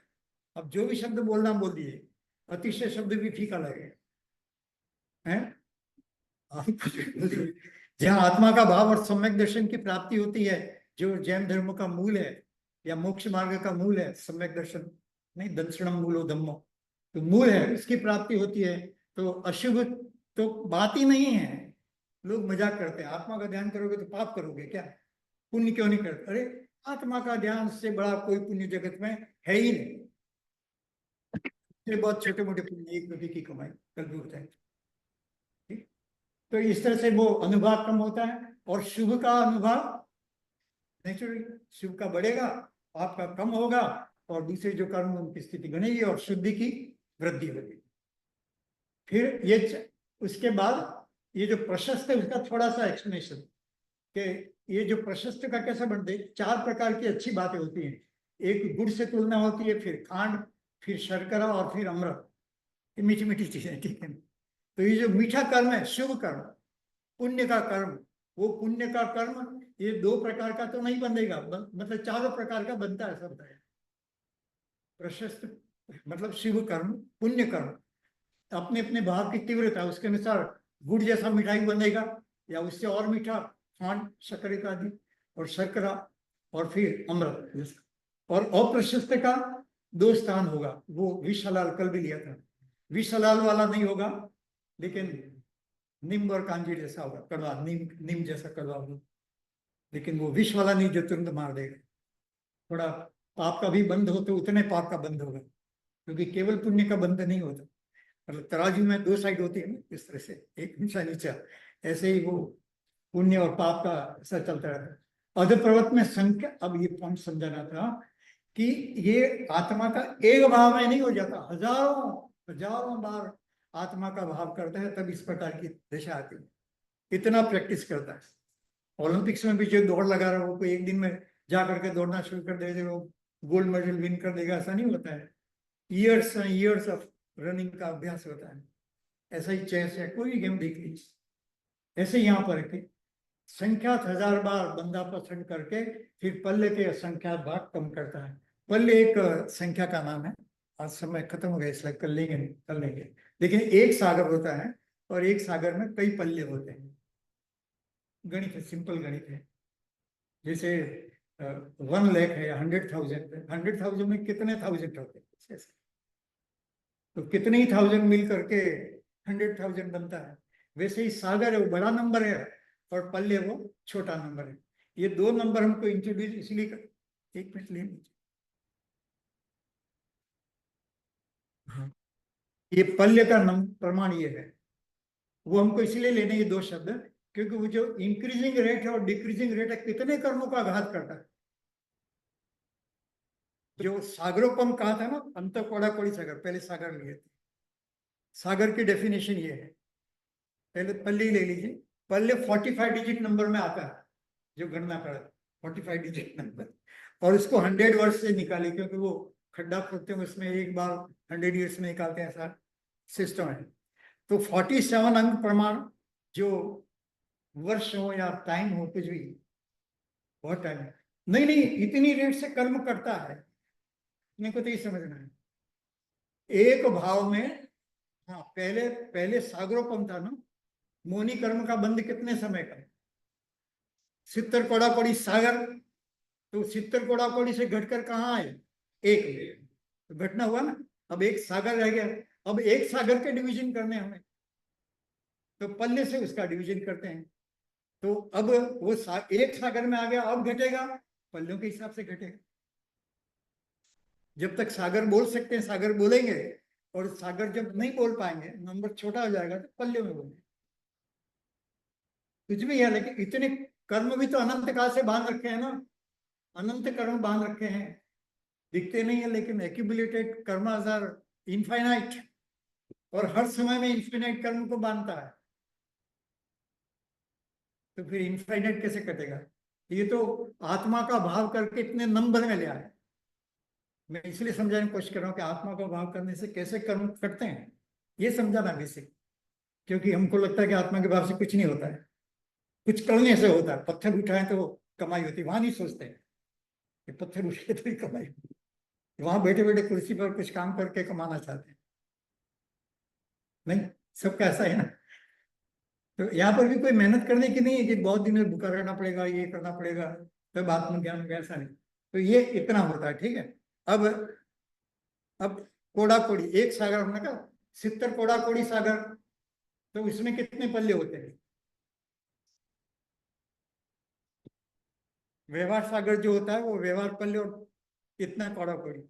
अब जो भी शब्द बोलना बोल दिए, अतिशय शब्द भी फीका लगेगा, है? जहाँ आत्मा का भाव और सम्यक दर्शन की प्राप्ति होती है, जो जैन धर्म का मूल है या मोक्ष मार्ग का मूल है, सम्यक दर्शन नहीं, दर्शनम मूलो धम्मो, तो मूल है, इसकी प्राप्ति होती है। तो अशुभ तो बात ही नहीं है। लोग मजाक करते हैं, आत्मा का ध्यान करोगे तो पाप करोगे क्या, पुण्य क्यों नहीं करते? अरे, आत्मा का ध्यान से बड़ा कोई पुण्य जगत में है ही नहीं। ये बहुत छोटे मोटे पुण्य, एक रुपये की कमाई कल भी होता है। ठीक? तो इस तरह से वो अनुभाग कम होता है, और शुभ का अनुभाग नेचुरली, शुभ का बढ़ेगा, पाप का कम होगा, और दूसरे जो कर्म उनकी स्थिति बनेगी और शुद्धि की वृद्धि होगी। फिर ये उसके बाद ये जो प्रशस्त है उसका थोड़ा सा एक्सप्लेनेशन, कि ये जो प्रशस्त का कैसा बनते हैं, 4 प्रकार की अच्छी बातें होती हैं। एक गुड़ से तुलना होती है, फिर खांड, फिर शर्करा और फिर अमृत। ये मीठी मीठी चीजें, ठीक है। तो ये जो मीठा कर्म है, शुभ कर्म, पुण्य का कर्म, वो पुण्य का कर्म ये 2 प्रकार का तो नहीं बनेगा, मतलब 4 प्रकार का बनता है सब है। प्रशस्त मतलब शुभ कर्म, पुण्य कर्म, अपने अपने भाव की तीव्रता उसके अनुसार गुड़ जैसा मिठाई बनेगा या उससे और मीठा, खांड शक्कर का आदि और शर्करा, और फिर अमृत जैसा। और अप्रशस्त का 2 स्थान होगा, वो विष हलाल कल भी लिया था। विष हलाल वाला नहीं होगा, लेकिन नीम और कांजीर जैसा होगा, कड़वा, नीम जैसा कड़वा होगा, लेकिन वो विष वाला नहीं जो तुरंत मार देगा। थोड़ा पाप का भी बंध हो तो उतने पाप का बंध होगा, क्योंकि केवल पुण्य का बंध नहीं होता। मतलब तराजू में 2 साइड होती है ना, इस तरह से एक ऊंचा नीचा, ऐसे ही वो पुण्य और पाप का ऐसा चलता रहता है। अध पर्वत में संख्या, अब ये पॉइंट समझाना था कि ये आत्मा का एक भाव में नहीं हो जाता, हजारों हजारों बार आत्मा का भाव करता है, तब इस प्रकार की दशा आती है। इतना प्रैक्टिस करता है। ओलंपिक्स में भी जो दौड़ लगा रहा है, वो कोई एक दिन में जा करके दौड़ना शुरू कर दे वो गोल्ड मेडल विन कर देगा, ऐसा नहीं होता है। Years and years of running का अभ्यास होता है। ऐसा ही चेस है, कोई भी गेम देख लीजिए। ऐसे यहाँ पर के संख्यात 1000 बार बंदा पसंद करके फिर पल्ले के असंख्यात भाग कम करता है। पल्ले एक संख्या का नाम है। आज समय खत्म हो गया, इसलिए कल लेंगे। लेकिन एक सागर होता है और एक सागर में कई पल्ले होते हैं। गणित है, सिंपल गणित है। जैसे 1 लाख है, 100,000 है, 100,000 में कितने थाउजेंड होते हैं, तो कितने ही थाउजेंड मिल करके 100,000 बनता है। वैसे ही सागर है वो बड़ा नंबर है और पल्ले वो छोटा नंबर है। ये 2 नंबर हमको इंट्रोड्यूस इसलिए एक मिनट ले लीजिए। हाँ, ये पल्ले का प्रमाण ये है, वो हमको इसलिए लेने ये 2 शब्द, क्योंकि वो जो इंक्रीजिंग रेट है और डिक्रीजिंग रेट है, कितने कर्मों का आघात करता है। जो सागरोपम कहा था ना, अंत कोड़ा कोड़ी सागर, पहले सागर लिए थे। सागर की डेफिनेशन ये है, पहले पल्ले ही ले लीजिए। पल्ले 45 डिजिट नंबर में आता है, जो गणना कर 45 डिजिट नंबर, और उसको 100 वर्ष से निकाले, क्योंकि वो खड्डा खोदते हैं उसमें एक बार 100 ईयर्स में निकालते हैं, ऐसा सिस्टम है। तो 47 अंक प्रमाण, जो वर्ष हो या टाइम हो, कुछ भी बहुत टाइम है। नहीं नहीं, इतनी रेट से कर्म करता है, मेरे को तो ये समझना है। एक भाव में, हाँ, पहले पहले सागरोपम था ना, मोनी कर्म का बंध कितने समय का, 70 कोड़ा कोड़ी सागर। तो 70 कोड़ा कोड़ी से घटकर कहाँ आए, एक में तो घटना हुआ ना। अब एक सागर रह गया, अब एक सागर के डिवीजन करने हमें, तो पल्ले से उसका डिवीजन करते हैं। तो अब वो एक सागर में आ गया, अब घटेगा पल्लों के हिसाब से घटेगा। जब तक सागर बोल सकते हैं सागर बोलेंगे, और सागर जब नहीं बोल पाएंगे, नंबर छोटा हो जाएगा, तो पल्ले में बोलेंगे। कुछ भी है, लेकिन इतने कर्म भी तो अनंत काल से बांध रखे हैं ना, अनंत कर्म बांध रखे हैं, दिखते नहीं है, लेकिन एक्यूमुलेटेड कर्मास आर इनफाइनाइट, और हर समय में इनफाइनाइट कर्म को बांधता है। तो फिर इनफाइनाइट कैसे कटेगा। ये तो आत्मा का भाव करके इतने नंबर में ले आए। मैं इसलिए समझाने की कोशिश कर रहा हूँ कि आत्मा का भाव करने से कैसे कर्म कटते हैं, ये समझाना बेसिक। क्योंकि हमको लगता है कि आत्मा के भाव से कुछ नहीं होता है, कुछ करने से होता है। पत्थर उठाए तो कमाई होती है, वहां नहीं सोचते हैं कि पत्थर उठे तो ही कमाई होती है। वहां बैठे बैठे कुर्सी पर कुछ काम करके कमाना चाहते हैं। नहीं, सबका ऐसा है ना। तो यहाँ पर भी कोई मेहनत करने की नहीं है कि बहुत दिन में भूखा रहना पड़ेगा, ये करना पड़ेगा तब आत्म ज्ञान होगा, ऐसा नहीं। तो ये इतना होता है, ठीक है। अब अब कोड़ा कोड़ी एक सागर हमने कहा, 70 कोड़ा कोड़ी सागर, तो इसमें कितने पल्ले होते हैं। व्यवहार सागर जो होता है वो व्यवहार पल्ले, और इतना कोड़ा कोड़ी।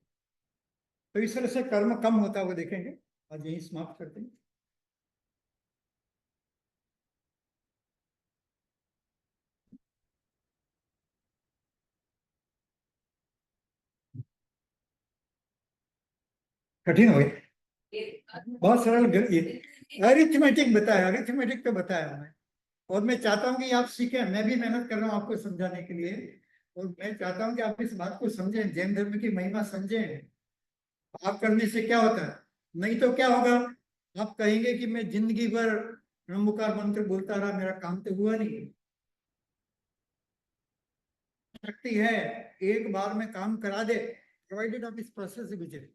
तो इस तरह से कर्म कम होता है, वो देखेंगे। आज यही समाप्त करते हैं। कठिन हो गया, बहुत सरल अरिथमेटिक बताया, अरिथमेटिक तो बताया मैं। और मैं चाहता हूं कि आप सीखें, मैं भी मेहनत कर रहा हूं आपको समझाने के लिए। और मैं चाहता हूं कि आप इस बात को समझें, जैन धर्म की महिमा समझें। आप करने से क्या होता है, नहीं तो क्या होगा, आप कहेंगे कि मैं जिंदगी भर नमोकार मंत्र बोलता रहा, मेरा काम तो हुआ नहीं। शक्ति है, एक बार में काम करा दे, प्रोवाइडेड आप इस प्रोसेस से गुजरे।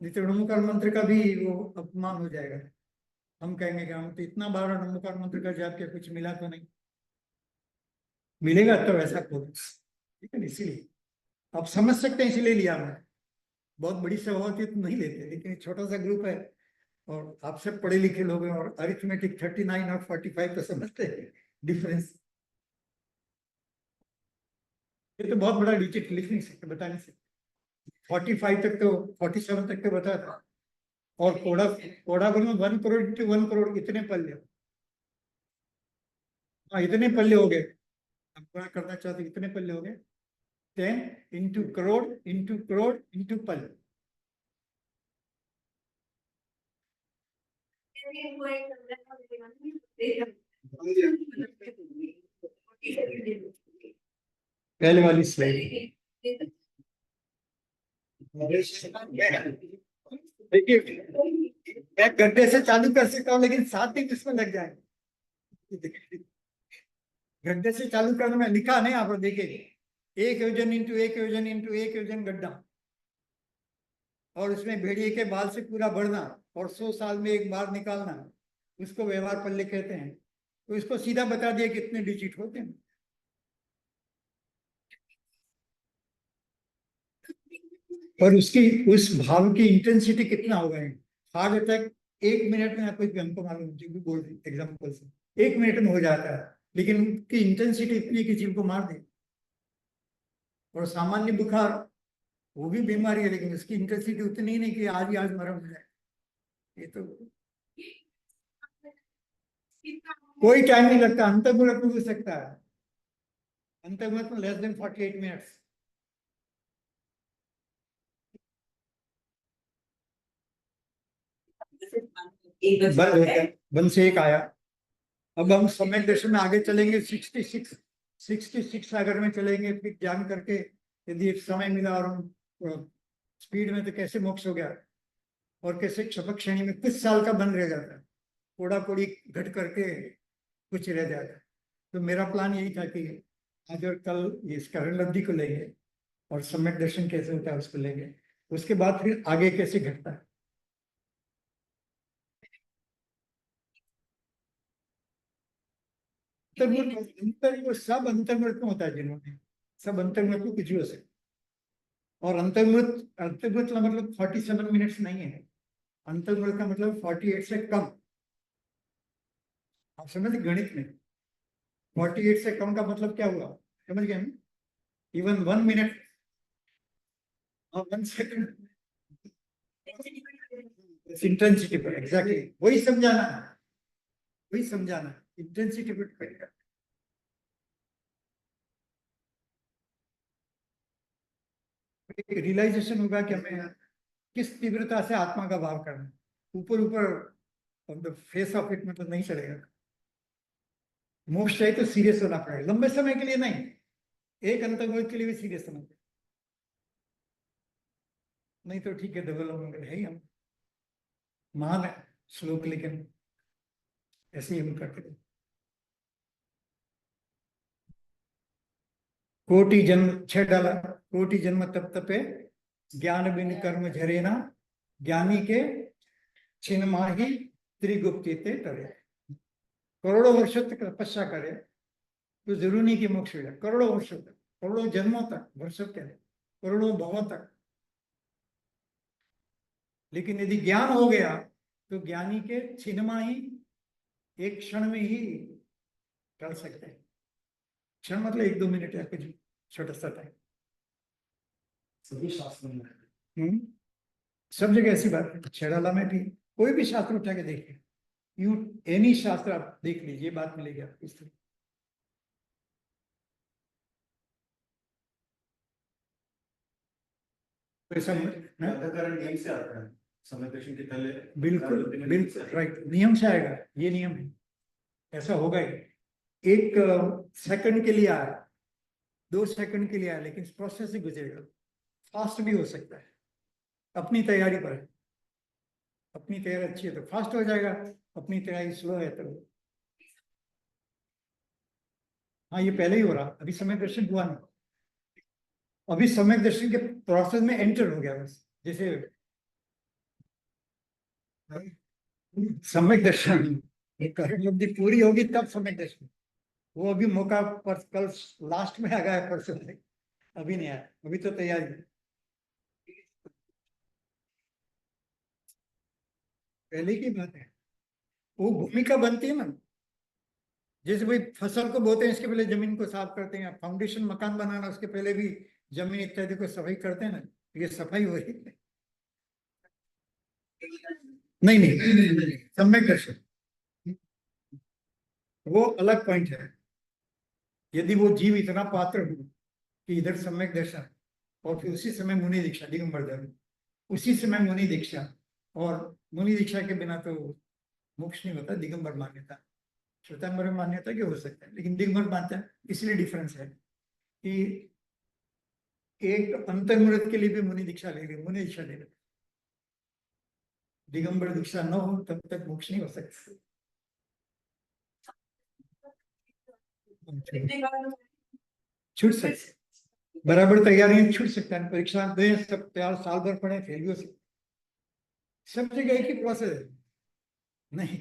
नहीं तो नमोकार मंत्र का भी वो अपमान हो जाएगा। हम कहेंगे कि हम तो इतना बार नमोकार मंत्र का जाप किया, कुछ मिला तो नहीं। मिलेगा तो वैसा कोई, ठीक है ना, इसीलिए आप समझ सकते हैं, इसीलिए लिया मैं। बहुत बड़ी सभा होती है तो नहीं लेते, लेकिन एक छोटा सा ग्रुप है और आप सब पढ़े लिखे लोग हैं, और अरिथमेटिक 39 और 45 तो समझते हैं डिफरेंस। ये तो बहुत बड़ा डिजिट लिख नहीं सकते, बता नहीं सकते। 45 तक तो, 47 तक तो बता था। और कोड़ा कोड़ा गुरु में 1 करोड़ इंटू 1 करोड़ इतने पल्ले। हाँ, इतने पल्ले हो गए। हम पूरा करना चाहते, इतने पल्ले हो गए। 10 into crore into crore into पल्ले। पहले वाली स्लाइड देखिए, मैं गड्ढे से चालू कर सकता हूँ, लेकिन 7 दिन इसमें लग जाएंगे। गड्ढे से चालू करने में लिखा नहीं, आप देखिए, 1 योजन इंटू 1 योजन इंटू 1 योजन गड्ढा, और उसमें भेड़िए के बाल से पूरा भरना, और 100 साल में एक बार निकालना, उसको व्यवहार पल्ले कहते हैं। तो इसको सीधा बता दिया कितने डिजिट होते हैं। और उसकी, उस भाव की इंटेंसिटी कितना होगा। हार्ट अटैक 1 मिनट में, आपको हमको मालूम, जो भी बोल रहे एग्जाम्पल से 1 मिनट में हो जाता है, लेकिन उसकी इंटेंसिटी इतनी है कि जीव को मार दे। और सामान्य बुखार, वो भी बीमारी है, लेकिन उसकी इंटेंसिटी उतनी ही नहीं कि आज ही आज मरम हो जाए। ये तो कोई टाइम नहीं लगता, अंतर्मुलक में हो सकता है, अंतर्मुलक में लेस देन 48 मिनट्स। बंद हो गया, बंद से एक आया। अब हम सम्यक दर्शन में आगे चलेंगे, 66 सागर में चलेंगे, फिर ज्ञान करके यदि एक समय मिला और हम स्पीड में, तो कैसे मोक्ष हो गया, और कैसे क्षपक श्रेणी में कुछ साल का बंद रह जाता है, कोड़ा कोड़ी घट करके कुछ रह जाता है। तो मेरा प्लान यही था कि आज और कल ये इस करण लब्धि को लेंगे, और सम्यक दर्शन कैसे होता है उसको लेंगे, उसके बाद फिर आगे कैसे घटता है। अंतर्मुख सब अंतर्मुख में होता है, जिन्होंने सब अंतर्मुख में कुछ भी हो सकता है। और अंतर्मुख, अंतर्मुख का मतलब 47 मिनट्स नहीं है, अंतर्मुख का मतलब 48 से कम। आप समझ गणित में, 48 से कम का मतलब क्या हुआ, समझ गए। इवन 1 मिनट और 1 सेकंड इंटेंसिटी पर, एग्जैक्टली वही समझाना है, वही समझाना है, इंटेंसिटी पर डिपेंड करता है। एक रियलाइजेशन होगा कि हमें किस तीव्रता से आत्मा का भाव करना है। ऊपर ऊपर on the face of it मतलब नहीं चलेगा। मोक्ष चाहिए तो सीरियस होना पड़ेगा, लंबे समय के लिए नहीं, एक अंतर्मुख के लिए भी सीरियस होना पड़ेगा। नहीं तो ठीक है, डबल मंगल है ही, हम महान है श्लोक, लेकिन ऐसे ही हम करते हैं। कोटि जन्म 6 डाला, कोटि जन्म तप तपे, ज्ञान बिन कर्म झरे ना, ज्ञानी के छिन माही त्रिगुप्ति ते टरे। करोड़ों वर्षों तक तपस्या करे तो जरूरी नहीं कि मोक्ष हो जाए, करोड़ों वर्षों तक, करोड़ों जन्मों तक, वर्षों के करोड़ों भावों तक। लेकिन यदि ज्ञान हो गया तो ज्ञानी के छिनमा ही, एक क्षण में ही टल सकते हैं। क्षण मतलब 1-2 मिनट या कुछ छोटा सा टाइम। सभी शास्त्रों में सब जगह ऐसी बात है, छेड़ाला में भी, कोई भी शास्त्र उठा के देखिए, यू एनी शास्त्र आप देख लीजिए, बात मिलेगी आपको इस तरह। ऐसा अंधकरण नियम से आता है, समय दर्शन के पहले बिल्कुल बिल्कुल राइट, नियम से आएगा, ये नियम है, ऐसा होगा ही। एक सेकंड के लिए आया, 2 सेकंड के लिए आया, लेकिन प्रोसेस से गुजरेगा। फास्ट भी हो सकता है, अपनी तैयारी पर है। अपनी तैयारी अच्छी है तो फास्ट हो जाएगा, अपनी तैयारी स्लो है तो हाँ, ये पहले ही हो रहा, अभी समय दर्शन हुआ नहीं, अभी समय दर्शन के प्रोसेस में एंटर हो गया बस। जैसे समय दर्शन कर्ण अवधि पूरी होगी तब समय दर्शन, वो अभी मौका पर कल लास्ट में आ गया है, परसों से अभी नहीं आया, अभी तो तैयारी है। पहले की बात है, वो भूमिका बनती है ना, जैसे भाई फसल को बोते हैं इसके पहले जमीन को साफ करते हैं, फाउंडेशन मकान बनाना उसके पहले भी जमीन इत्यादि को सफाई करते हैं ना, ये सफाई हो रही है। नहीं नहीं, सम्यक दर्शन वो अलग पॉइंट है। यदि वो जीव इतना पात्र हो कि इधर सम्यक दर्शन और फिर उसी समय मुनि दीक्षा, दिगंबर धर्म, उसी समय मुनि दीक्षा, और मुनि दीक्षा के बिना तो मोक्ष नहीं होता, दिगंबर मान्यता, श्वेतांबर मान्यता की हो सकता है, लेकिन दिगंबर मानता है, इसलिए डिफरेंस है कि एक अंतर्मुहूर्त के लिए भी मुनि दीक्षा ले ली, मुनि दीक्षा ले ली, दिगंबर दीक्षा न हो तब तक मोक्ष नहीं हो सकता। छूट सकते, बराबर तैयारियां छूट सकता है, परीक्षा दें सब तैयार, साल भर पढ़े फेल भी हो सकते, सब जगह एक ही प्रोसेस है। नहीं,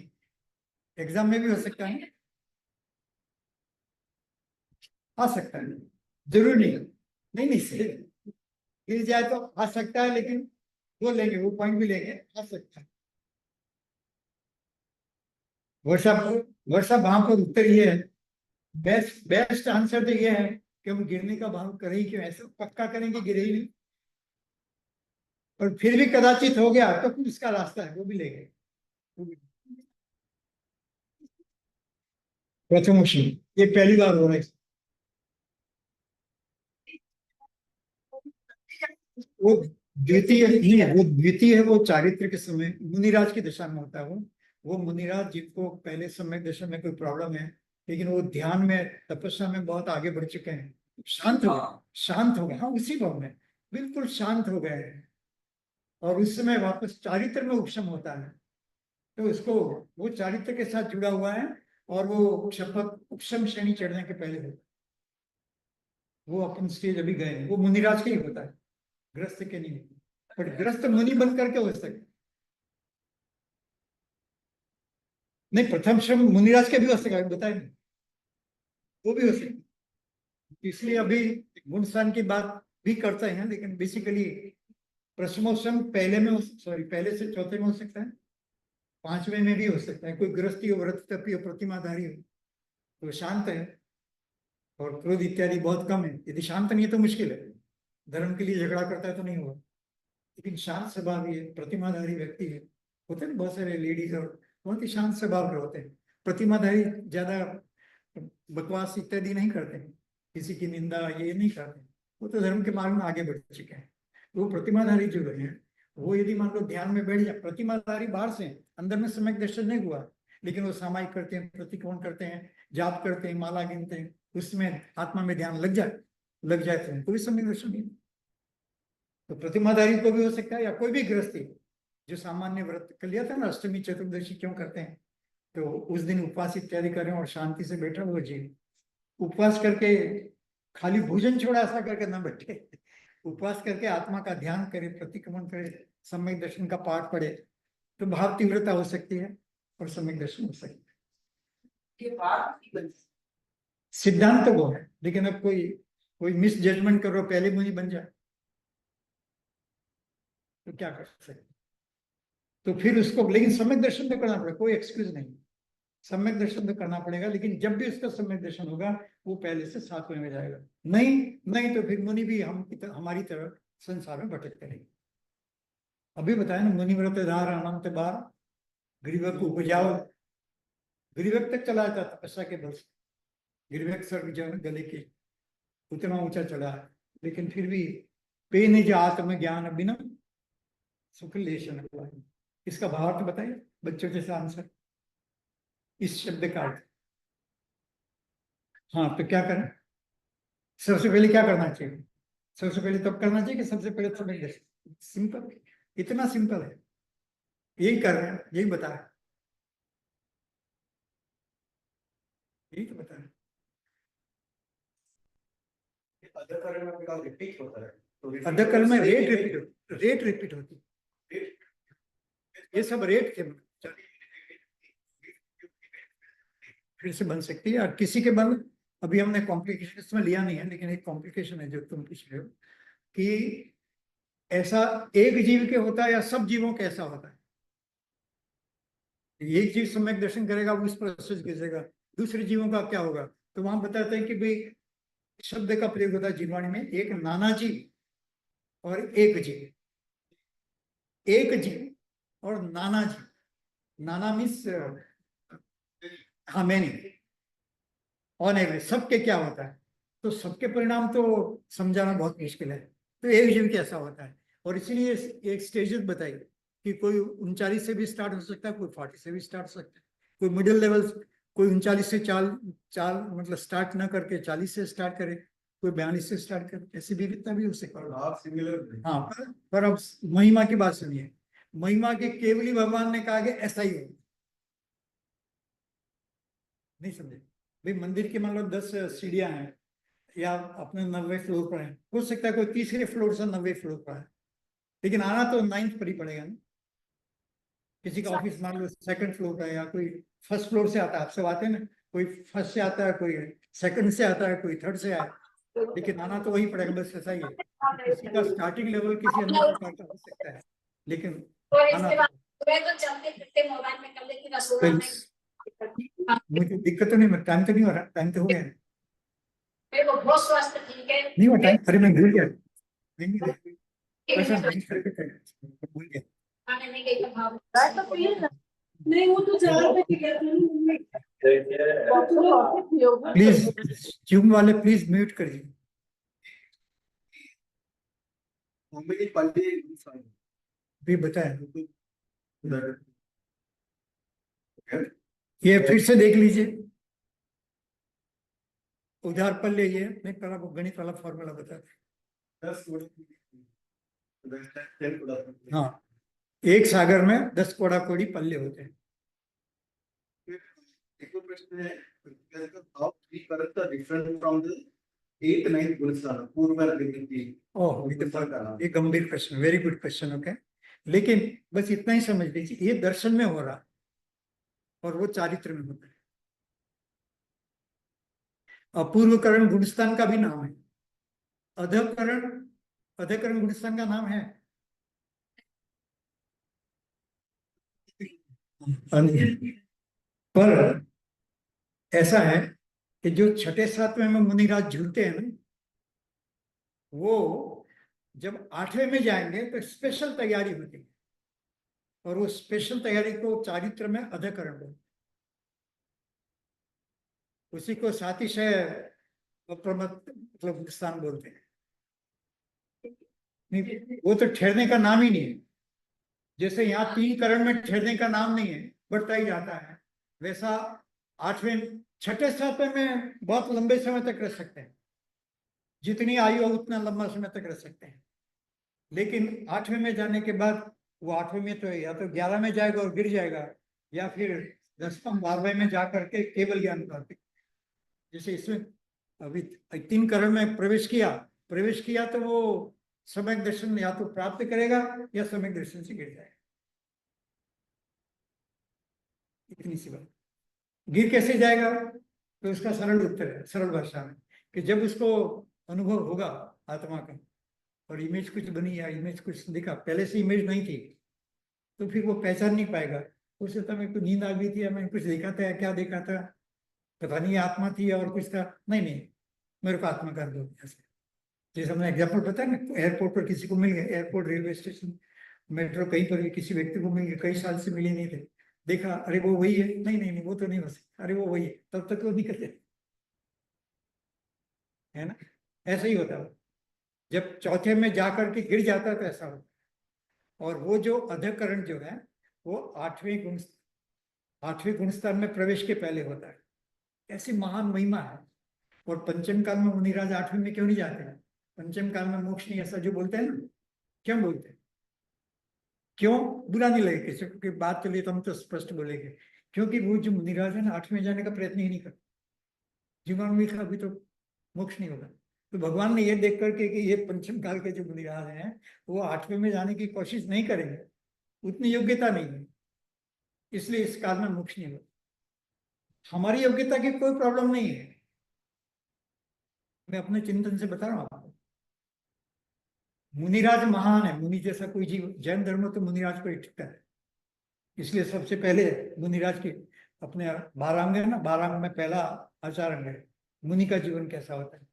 एग्जाम में भी हो सकता है, आ सकता है, जरूर नहीं, नहीं नहीं सही, गिर जाए तो आ सकता है, लेकिन वो लेंगे, वो पॉइंट भी लेंगे, आ सकता है। वर्षा, वर्षा वहां पर उत्तर ये है, बेस्ट बेस्ट आंसर तो ये है कि हम गिरने का भाव करें ही क्यों, ऐसे पक्का करेंगे गिरे ही नहीं, और फिर भी कदाचित हो गया तो फिर उसका रास्ता है, वो भी लेंगे, वो भी। प्रथम ये पहली बार हो रहा है, वो द्वितीय नहीं है, वो द्वितीय है, वो चारित्र के समय मुनिराज की दशा में होता है। वो मुनिराज जिनको पहले समय दशा में कोई प्रॉब्लम है, लेकिन वो ध्यान में तपस्या में बहुत आगे बढ़ चुके हैं, शांत हो गए, शांत हो गए, हाँ उसी भाव में बिल्कुल शांत हो गए हैं, और उस समय वापस चारित्र में उपशम होता है, तो उसको वो चारित्र के साथ जुड़ा हुआ है, और वो शपथ उपशम श्रेणी चढ़ने के पहले होता है। वो अपन स्टेज अभी गए हैं, वो मुनिराज के ही होता है, ग्रस्त के नहीं, पर ग्रस्त मुनि बन करके हो सकते, नहीं प्रथम श्रम मुनिराज के भी हो सकेगा, बताए नहीं, वो भी हो सकता, इसलिए अभी गुणस्थान की बात भी करते हैं, लेकिन बेसिकली प्रथमोत्सम पहले में, सॉरी पहले से चौथे में हो सकता है, 5वें में भी हो सकता है, कोई गृहस्थी हो, व्रत तपी हो, प्रतिमाधारी हो, तो शांत है, और क्रोध इत्यादि बहुत कम है, यदि शांत नहीं है तो मुश्किल है, धर्म के लिए झगड़ा करता है तो नहीं होगा, लेकिन शांत स्वभावी है, प्रतिमाधारी व्यक्ति है, होते हैं बहुत सारे लेडीज और बहुत ही शांत स्वभाव के होते हैं, प्रतिमाधारी ज्यादा बकवास इत्यादि नहीं करते हैं, किसी की निंदा ये नहीं करते, वो तो धर्म के मार्ग में आगे बढ़ चुके हैं। वो प्रतिमाधारी जो हैं, वो यदि मान लो ध्यान में बैठ जाए, प्रतिमाधारी बाहर से हैं, अंदर में सम्यक दर्शन नहीं हुआ, लेकिन वो सामायिक करते हैं, प्रतिक्रमण करते हैं, जाप करते हैं, माला गिनते हैं, उसमें आत्मा में ध्यान लग जाते हैं, कोई सम्यक दर्शन नहीं। तो प्रतिमाधारी को भी हो सकता है, या कोई भी गृहस्थी जो सामान्य व्रत कर लिया था ना, अष्टमी चतुर्दशी क्यों करते हैं, तो उस दिन उपवास इत्यादि करें और शांति से बैठा हुआ जीव, उपवास करके खाली भोजन छोड़ा ऐसा करके ना बैठे, उपवास करके आत्मा का ध्यान करे, प्रतिक्रमण करे, सम्यक दर्शन का पाठ पढ़े, तो भाव तीव्रता हो सकती है और सम्यक दर्शन हो सकता है। सिद्धांत तो वो है, लेकिन अब कोई कोई मिस जजमेंट करो, पहले मुनि बन जाए तो क्या कर सकते, तो फिर उसको, लेकिन सम्यक दर्शन तो करना पड़ेगा, कोई एक्सक्यूज नहीं, सम्यक दर्शन तो करना पड़ेगा, लेकिन जब भी उसका सम्यक दर्शन होगा वो पहले से 7वें में जाएगा, नहीं नहीं तो फिर मुनि भी हमारी तरह संसार में भटकते रहेंगे। अभी बताया ना, मुनि व्रत धार अनंत बार, गिरिवक उपजाओ, गिरिवक तक चला जाता तपस्या के बल से, गिरिवक सर्ग जो गले के उतना ऊंचा चढ़ा है, लेकिन फिर भी पे निज आत्मज्ञान बिना सुख लेश न पाए। इसका भावार्थ बताइए बच्चों जैसा आंसर, इस शब्द का अर्थ। हाँ तो क्या करें, सबसे पहले क्या करना चाहिए? सबसे पहले तब करना चाहिए कि सबसे पहले समझ ले। सिंपल, इतना सिंपल है, यही कर रहे हैं, यही बता रहे हैं, यही तो बता रहे हैं। अधकरण में का रिपीट होता है, तो अधकरण में रेट रिपीट होती है, ये सब रेट थे। फिर से बन सकती है, और किसी के बन, अभी हमने कॉम्प्लिकेशन इसमें लिया नहीं है, लेकिन एक कॉम्प्लिकेशन है जो तुम पूछ रहे हो कि ऐसा एक जीव के होता है या सब जीवों के ऐसा होता है। एक जीव सम्यक दर्शन करेगा, वो इस पर असर गिरेगा, दूसरे जीवों का क्या होगा? तो वहां बताते हैं कि भाई शब्द का प्रयोग होता है जिनवाणी में, एक नाना जीव और एक जीव, एक जीव और नाना जीव। नाना मीन्स हाँ मैनी, ऑन एवरेज सबके क्या होता है, तो सबके परिणाम तो समझाना बहुत मुश्किल है। तो एक जीव कैसा होता है, और इसीलिए एक स्टेजेस बताई कि कोई 39 से भी स्टार्ट हो सकता है, कोई 40 से भी स्टार्ट हो सकता है, कोई मिडिल लेवल, कोई 39 से चाल चाल मतलब स्टार्ट ना करके 40 से स्टार्ट करे, कोई 42 से स्टार्ट करे, ऐसी विविधता भी हो सकती है। सिमिलर। हाँ पर अब महिमा की बात सुनिए, महिमा के केवली भगवान ने कहा कि ऐसा ही हो, नहीं समझे? भाई मंदिर की मान लो 10 सीढ़ियां हैं, या अपने 90 फ्लोर पर है, हो सकता है कोई तीसरे फ्लोर से 90 फ्लोर पर है, लेकिन आना तो 9th पर ही पड़ेगा ना। किसी का ऑफिस मान लो 2nd फ्लोर पर है, या कोई 1st फ्लोर से आता है, आपसे आते हैं ना, कोई 1st से आता है, कोई 2nd से आता है, कोई 3rd से आया, लेकिन आना तो वही पड़ेगा, बस ऐसा ही है। किसी का स्टार्टिंग लेवल किसी अन्य प्रकार का हो सकता है, लेकिन आना तो चलते फिरते मोबाइल में कर लेती रसोड़ा में। मुझे दिक्कत तो नहीं, टाइम तो नहीं हो रहा, टाइम तो हो गया मेरे को बहुत स्वास्थ्य ठीक है। नहीं हुआ टाइम? अरे मैं भूल गया, नहीं नहीं भूल गया। नहीं गई भाव नहीं, वो तो 4 बजे गया था। प्लीज जूम वाले प्लीज म्यूट कर दीजिए। मुंबई की पल्ली भी बताया, ये फिर से देख लीजिए, उधार पर ले, ये नहीं पहला वो गणित वाला फॉर्मूला बता दें। 10 हाँ, एक सागर में 10 कोड़ा कोड़ी पल्ले होते हैं। एक और प्रश्न है, हाउ थ्री करत different from the 8th 9th गुणस्थान पूर्व की। ओह ये गंभीर प्रश्न, वेरी गुड क्वेश्चन। ओके, लेकिन बस इतना ही समझ लीजिए, ये दर्शन में हो रहा है और वो चारित्र में होता है। अपूर्वकरण गुणस्थान का भी नाम है, अधकरण, अधकरण गुणस्थान का नाम है। पर ऐसा है कि जो 6ठे 7वें में मुनिराज झूलते हैं ना, वो जब 8वें में जाएंगे तो स्पेशल तैयारी होती है, और वो स्पेशल तैयारी को चारित्र में अधकरण बोलते हैं। उसी को सातिशय प्रमत मतलब स्थान बोलते हैं। नहीं, वो तो ठहरने का नाम ही नहीं है। जैसे यहाँ 3 करण में ठहरने का नाम नहीं है, बढ़ता ही जाता है, वैसा 8वें 6ठे 7वें में बहुत लंबे समय तक रह सकते हैं, जितनी आयु हो उतना लंबा समय तक रह सकते हैं। लेकिन 8वें में जाने के बाद वो 8वें में तो या तो 11 में जाएगा और गिर जाएगा, या फिर 10वें 12वें में जाकर के केवल ज्ञान प्राप्ति। जैसे इसमें अभी 3 करण में प्रवेश किया तो वो सम्यक दर्शन या तो प्राप्त करेगा या सम्यक दर्शन से गिर जाएगा, इतनी सी बात। गिर कैसे जाएगा? तो उसका सरल उत्तर है, सरल भाषा में, कि जब उसको अनुभव होगा आत्मा का, और इमेज कुछ बनी या इमेज कुछ दिखा, पहले से इमेज नहीं थी, तो फिर वो पहचान नहीं पाएगा। उस समय मेरे को नींद आ गई थी, या मैंने कुछ देखा था, या क्या देखा था, पता नहीं आत्मा थी और कुछ था, नहीं मेरे को आत्मा का अनुभव हो गया। जैसे हमने एग्जाम्पल बताया ना, एयरपोर्ट पर किसी को मिल गया, एयरपोर्ट रेलवे स्टेशन मेट्रो कहीं पर भी किसी व्यक्ति को मिल गया, कई साल से मिले नहीं थे, देखा अरे वो वही है, नहीं वो तो नहीं हो सकता, अरे वो वही है, तब तक वो निकल जाए, है ना? ऐसा ही होता है। जब चौथे में जा करके गिर जाता है तो ऐसा होता है। और वो जो अधकरण जो है वो आठवें गुण स्तर में प्रवेश के पहले होता है। ऐसी महान महिमा है। और पंचम काल में मुनिराज आठवीं में क्यों नहीं जाते हैं? पंचम काल में मोक्ष नहीं, ऐसा जो बोलते हैं ना, क्यों बोलते हैं? क्यों? बुरा नहीं लगे किसी को, बात चलिए तो हम तो स्पष्ट बोलेंगे। क्योंकि वो जो मुनिराज है ना, आठवीं में जाने का प्रयत्न ही नहीं करते। जीवन में लिखा अभी तो मोक्ष नहीं होगा। तो भगवान ने ये देख करके कि ये पंचम काल के जो मुनिराज हैं वो आठवें में जाने की कोशिश नहीं करेंगे, उतनी योग्यता नहीं है, इसलिए इस काल में मोक्ष नहीं होगा। हमारी योग्यता की कोई प्रॉब्लम नहीं है, मैं अपने चिंतन से बता रहा हूँ आपको। मुनिराज महान है, मुनि जैसा कोई जीव, जैन धर्म तो मुनिराज को ही टिकता है। इसलिए सबसे पहले मुनिराज के अपने 12 अंग है ना, 12 अंग में पहला आचार अंग है मुनि का जीवन कैसा होता है।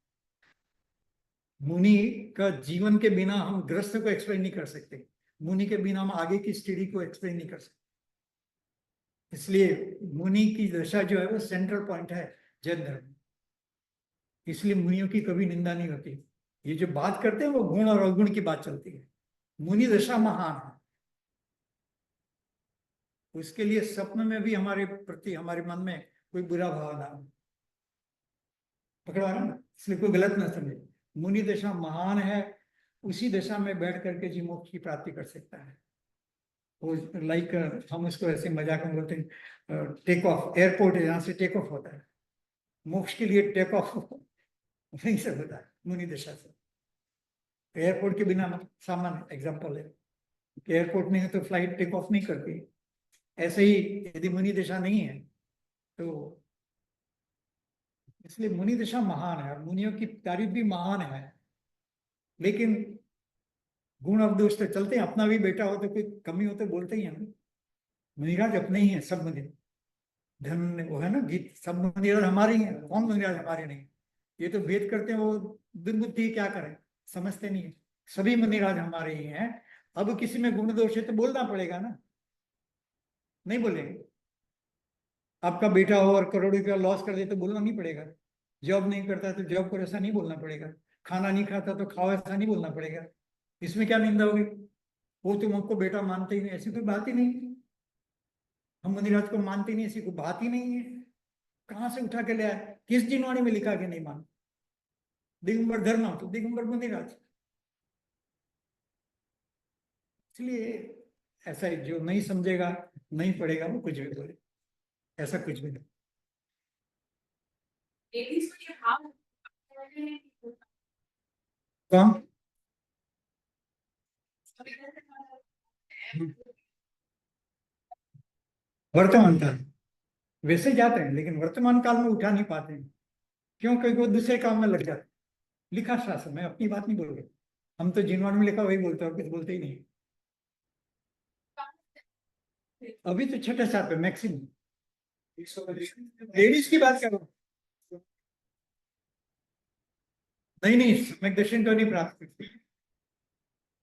मुनि का जीवन के बिना हम गृहस्थ को एक्सप्लेन नहीं कर सकते, मुनि के बिना हम आगे की स्टडी को एक्सप्लेन नहीं कर सकते। इसलिए मुनि की दशा जो है वो सेंट्रल पॉइंट है जैन धर्म, इसलिए मुनियों की कभी निंदा नहीं होती। ये जो बात करते हैं वो गुण और अवगुण की बात चलती है। मुनि दशा महान है, उसके लिए स्वप्न में भी हमारे प्रति, हमारे मन में कोई बुरा भाव ना हो। पकड़ा ना, इसलिए कोई गलत ना समझे। मुनि दशा महान है, उसी दशा में बैठ करके जी मोक्ष की प्राप्ति कर सकता है। वो लाइक हम इसको ऐसे मजाक में बोलते हैं, टेक ऑफ, एयरपोर्ट है, यहाँ से टेक ऑफ होता है, मोक्ष के लिए टेक ऑफ वहीं से होता है, मुनि दशा से। एयरपोर्ट के बिना सामान्य एग्जांपल है कि एयरपोर्ट नहीं है तो फ्लाइट टेक ऑफ नहीं करती। ऐसे ही यदि मुनि दशा नहीं है तो, इसलिए मुनि दशा महान है और मुनियों की तारीफ भी महान है। लेकिन गुण अवदोष तो चलते हैं, अपना भी बेटा हो तो कोई कमी हो तो बोलते ही है ना। मुनिराज अपने ही है सब मुनि, धन वो है ना गीत, सब मुनिराज हमारे ही है, कौन मुनिराज हमारे नहीं? ये तो भेद करते हैं, वो दुर्बुद्धि क्या करें, समझते नहीं है। सभी मुनिराज हमारे ही हैं। अब किसी में गुण दोष है तो बोलना पड़ेगा ना, नहीं बोलेंगे? आपका बेटा हो और करोड़ रुपया लॉस कर दे तो बोलना नहीं पड़ेगा? जॉब नहीं करता तो जॉब करो ऐसा नहीं बोलना पड़ेगा? खाना नहीं खाता तो खाओ ऐसा नहीं बोलना पड़ेगा? इसमें क्या निंदा होगी? वो तुम हमको बेटा मानते ही नहीं, ऐसी कोई बात ही नहीं है। हम मुनिराज को मानते नहीं, ऐसी कोई बात ही नहीं है। कहाँ से उठा के ले आए? किस जिनवाणी में लिखा के नहीं मान? दिगंबर धरना तो दिगंबर मुनिराज। इसलिए ऐसा ही, जो नहीं समझेगा, नहीं पढ़ेगा, वो कुछ भी बोले, ऐसा कुछ भी नहीं। लेडीज को ये भाव कौन? वर्तमान काल वैसे जाते हैं, लेकिन वर्तमान काल में उठा नहीं पाते हैं। क्यों? क्योंकि वो दूसरे काम में लग जाते हैं। लिखा शास्त्र में, अपनी बात नहीं बोल रहे, हम तो जिनवान में लिखा वही बोलते हैं, कुछ बोलते ही नहीं। अभी तो छठे साथ पे मैक्सिमम लेडीज की बात करो। नहीं नहीं, सम्यक दर्शन तो नहीं प्राप्त करते।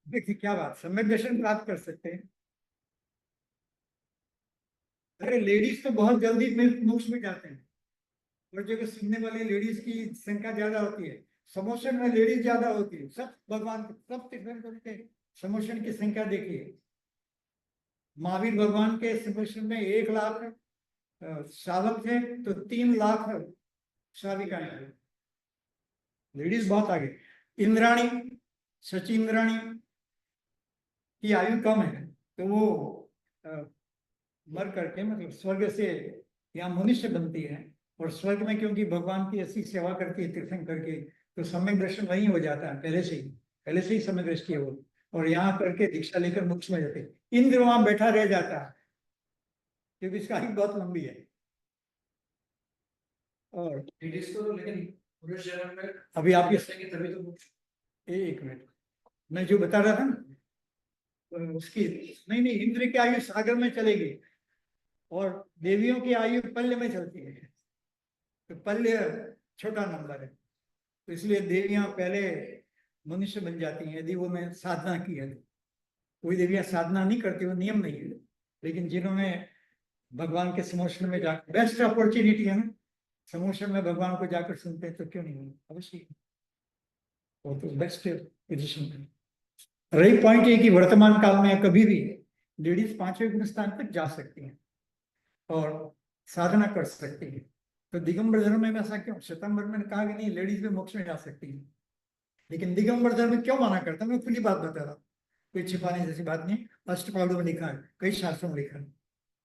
देखिए क्या बात, सम्यक दर्शन प्राप्त कर सकते हैं। अरे लेडीज तो बहुत जल्दी में मोक्ष में जाते हैं, और जगह सुनने वाली लेडीज की संख्या ज्यादा होती है। समोशन में लेडीज ज्यादा होती है, सब भगवान सब तीर्थंकर के समोशन की संख्या देखिए। महावीर भगवान के समोशन में 1 लाख साधक थे तो 3 लाख साधिकाएं थे। लेडीज बहुत आगे। इंद्राणी, सची इंद्राणी की आयु कम है तो वो मर करके, मतलब स्वर्ग से यहाँ मनुष्य बनती है, और स्वर्ग में क्योंकि भगवान की ऐसी सेवा करती है तीर्थंकर की, तो सम्यक दर्शन वहीं हो जाता है, पहले से ही सम्यक दृष्टि है वो। और यहाँ करके दीक्षा लेकर मोक्ष में जाते, इंद्र वहां बैठा रह जाता है क्योंकि इसका आयु बहुत लंबी है। और लेडीज को तो, लेकिन पुरुष जन्म में अभी आप ये करेंगे तभी तो मोक्ष। एक मिनट, मैं जो बता रहा था ना उसकी, नहीं नहीं, इंद्र की आयु सागर में चलेगी और देवियों की आयु पल्य में चलती है, तो पल्य छोटा नंबर है, तो इसलिए देवियां पहले मनुष्य बन जाती हैं यदि वो ने साधना की है। कोई देवियां साधना नहीं करती, वो नियम नहीं है, लेकिन जिन्होंने भगवान के समोशन में जाकर, बेस्ट अपॉर्चुनिटी है ना, समोशन में भगवान को जाकर सुनते हैं, तो क्यों नहीं होगा? अवश्य। वो तो बेस्ट पोजीशन है। रही पॉइंट ये कि वर्तमान काल में कभी भी लेडीज 5वें गुण स्थान तक जा सकती हैं और साधना कर सकती है। तो दिगंबर धर्म में ऐसा क्यों? श्वेतांबर में कहा कि नहीं, लेडीज भी मोक्ष में जा सकती है, लेकिन दिगंबर धर्म में क्यों माना करता है? मैं खुली बात बता रहा हूँ, कोई छिपाने जैसी बात नहीं। अष्टपालों में लिखा है, कई शास्त्रों में लिखा है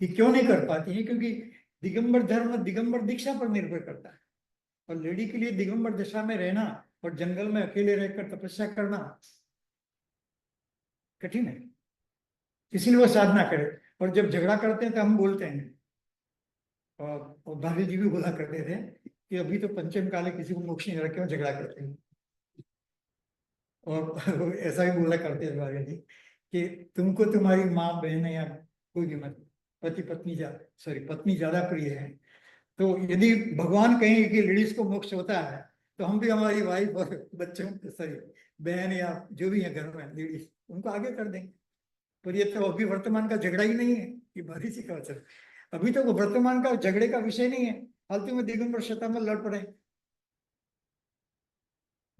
कि क्यों नहीं कर पाती है, क्योंकि दिगंबर धर्म दिगंबर दीक्षा पर निर्भर करता है, और लेडी के लिए दिगंबर दशा में रहना और जंगल में अकेले रहकर तपस्या करना कठिन है, इसलिए वो साधना करे। और जब झगड़ा करते हैं तो हम बोलते हैं, और भाभी जी भी बोला करते थे कि अभी तो पंचम काल है, किसी को मोक्ष नहीं रखे, झगड़ा करते हैं। और ऐसा भी बोला करते थे भाभी जी कि तुमको तुम्हारी माँ बहन या कोई भी मत, पत्नी ज्यादा प्रिय है। तो यदि भगवान कहेंगे कि लेडीज को मोक्ष होता है, तो हम भी हमारी वाइफ और बच्चों बहन या जो भी है घर में लेडीज, उनको आगे कर देंगे। पर ये तो अभी वर्तमान का झगड़ा ही नहीं है, ये भारी सी का वचन। अभी तो वो वर्तमान का झगड़े का विषय नहीं है, फालतू में दिगंबर श्वेतांबर लड़ पड़े।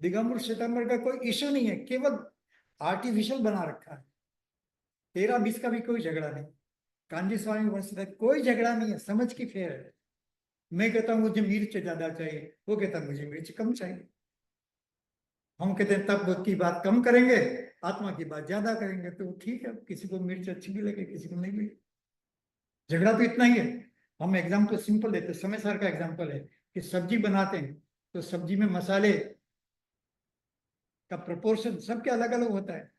दिगंबर श्वेतांबर का कोई इश्यू नहीं है, केवल आर्टिफिशियल बना रखा है। 13-20 का भी कोई झगड़ा नहीं। कांजी स्वामी वंश तक कोई झगड़ा नहीं है, समझ की फेर है। मैं कहता हूँ मुझे मिर्च ज्यादा चाहिए, वो कहता है मुझे मिर्च कम चाहिए। हम कहते हैं तब की बात कम करेंगे, आत्मा की बात ज्यादा करेंगे, तो ठीक है, किसी को मिर्च अच्छी भी लगे, किसी को नहीं भी। झगड़ा तो इतना ही है। हम एग्जाम्पल सिंपल देते, समय सर का एग्जाम्पल है कि सब्जी बनाते हैं तो सब्जी में मसाले का प्रोपोर्शन सबके अलग अलग होता है,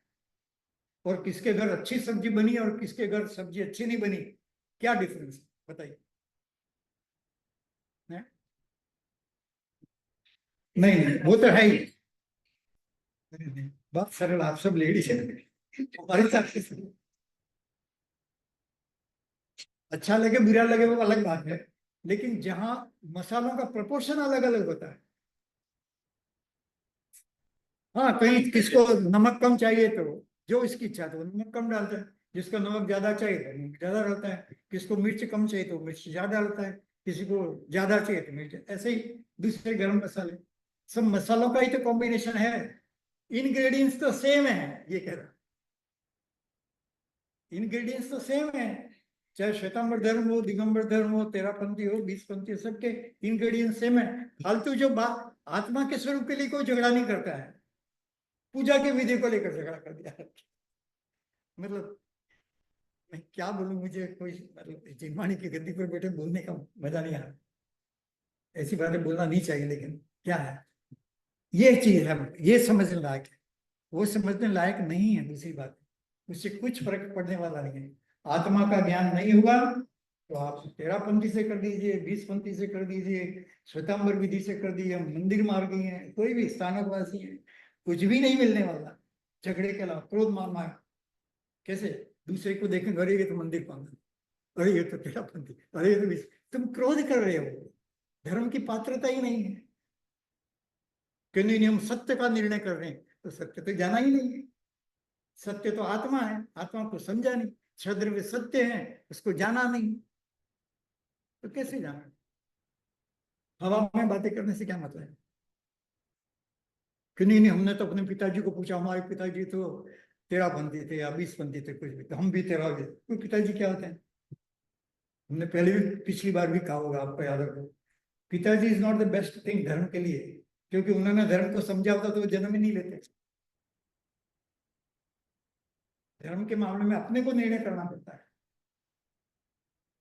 और किसके घर अच्छी सब्जी बनी और किसके घर सब्जी अच्छी नहीं बनी, क्या डिफरेंस बताइए? नहीं नहीं, वो तो है ही। नहीं, बात सरल, आप सब लेडीज है, हमारे साथ अच्छा लगे बुरा लगे वो अलग बात है, लेकिन जहां मसालों का प्रोपोर्शन अलग अलग होता है। हाँ, कहीं किसको नमक कम चाहिए तो जो इसकी इच्छा है तो वो नमक कम डालता है, जिसको नमक ज्यादा चाहिए तो नमक ज्यादा डालता है, किसको मिर्च कम चाहिए तो मिर्च ज्यादा डालता है, किसी को ज्यादा चाहिए तो मिर्च। ऐसे ही दूसरे गरम मसाले, सब मसालों का ही तो कॉम्बिनेशन है। इंग्रेडिएंट्स तो सेम है, ये कह रहा, इंग्रेडिएंट्स तो सेम है। चाहे श्वेतांबर धर्म हो, दिगंबर धर्म हो, 13पंथी हो, 20पंथी हो, सबके इंग्रेडिएंट्स सेम है। फालतू जो बात, आत्मा के स्वरूप के लिए कोई झगड़ा नहीं करता है, पूजा के विधि को लेकर झगड़ा कर दिया। मतलब मैं क्या बोलूं, मुझे कोई मतलब जिम्मानी की गद्दी पर बैठे बोलने का मजा नहीं आ रहा। ऐसी बातें बोलना नहीं चाहिए, लेकिन क्या है, ये चीज है, ये समझने लायक है। वो समझने लायक नहीं है, दूसरी बात, उससे कुछ फर्क पड़ने वाला नहीं है। आत्मा का ज्ञान नहीं हुआ तो आप 13पंथी से कर दीजिए, 20पंथी से कर दीजिए, श्वेतांबर विधि से कर दीजिए, मंदिर मार्गी है, कोई भी स्थानकवासी है, कुछ भी नहीं मिलने वाला झगड़े के अलावा। क्रोध मारना है, कैसे दूसरे को देखें, अरे ये तो मंदिर पाना, अरे ये तो 13पंथी, अरे ये तो तुम क्रोध कर रहे हो, धर्म की पात्रता ही नहीं है। क्यों नहीं, हम सत्य का निर्णय कर रहे हैं, तो सत्य तो जाना ही नहीं है। सत्य तो आत्मा है, आत्मा को समझा नहीं, छद्रव्य सत्य है, उसको जाना नहीं, तो कैसे जाना? हवा में बातें करने से क्या मतलब है? कि नहीं, हमने तो अपने पिताजी को पूछा, हमारे पिताजी तो 13पंथी थे या 20पंथी थे, कुछ भी, तो हम भी 13 थे। तो पिताजी क्या होते हैं? हमने पहले भी, पिछली बार भी कहा होगा, आपको याद होगा, पिताजी is not the best thing धर्म के लिए, क्योंकि उन्होंने धर्म को समझा होता तो वो जन्म ही नहीं लेते। धर्म के मामले में अपने को निर्णय करना पड़ता है।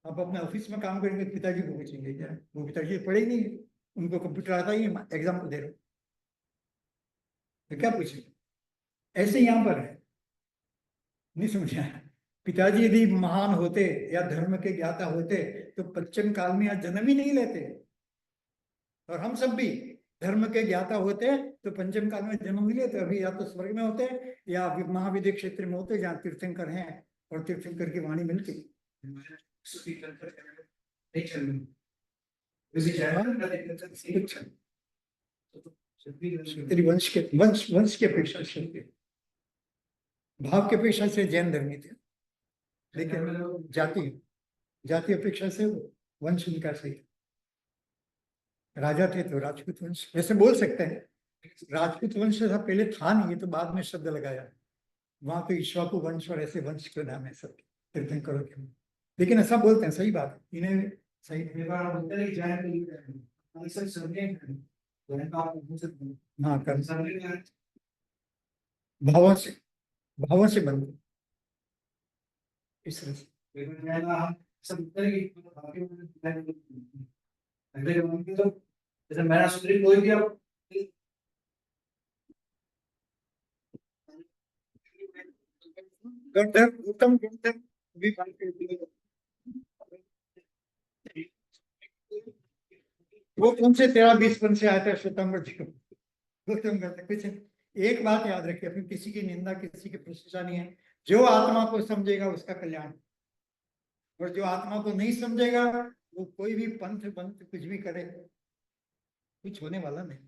आप अपने ऑफिस में काम करेंगे, पिताजी को पूछेंगे क्या, वो पिताजी पढ़े ही नहीं, उनको कंप्यूटर आता ही, एग्जाम को दे रहे हो, तो क्या पूछेंगे? ऐसे यहाँ पर है, नहीं समझा? पिताजी यदि महान होते या धर्म के ज्ञाता होते तो पंचम काल में आज जन्म ही नहीं लेते, और हम सब भी धर्म के ज्ञाता होते तो पंचम काल में जन्म नहीं लेते। अभी या तो स्वर्ग में होते या महाविद्य क्षेत्र में होते, जहाँ तीर्थंकर हैं और तीर्थंकर की वाणी मिलती। तेरी वंश के अपेक्षा से, भाव के अपेक्षा से जैन धर्मी थे, लेकिन जाति अपेक्षा से वंश उनका सही। राजा थे तो राजपूत वंश, वैसे बोल सकते हैं, राजपूत वंश था पहले, था नहीं, ये तो बाद में शब्द लगाया। वहां तो ईश्वाकु वंश और ऐसे वंश के नाम है सब तीर्थंकरों के। लेकिन ऐसा बोलते हैं, सही बात है, इन्हें सही। व्यवहार होता है कि जैन के लिए है। हमारे सब सरनेम है। जैन का आप पूछ सकते हैं। हाँ, कर सरनेम है। भावों से, भावों से बनते हैं। इस तरह से लेकिन जैन का हम सब उत्तर की बाकी अगले जन्म में तो जैसे मेरा सूत्री कोई भी आप गंधर्व, उत्तम गंधर्व भी बनते हैं। वो कौन से 13-20 से आया था श्वेतांबर जी को, गौतम गंधर्व कुछ नहीं। एक बात याद रखिए, अपनी किसी की निंदा, किसी की प्रशंसा नहीं है। जो आत्मा को समझेगा उसका कल्याण, और जो आत्मा को नहीं समझेगा वो कोई भी पंथ पंथ कुछ भी करे, कुछ होने वाला नहीं।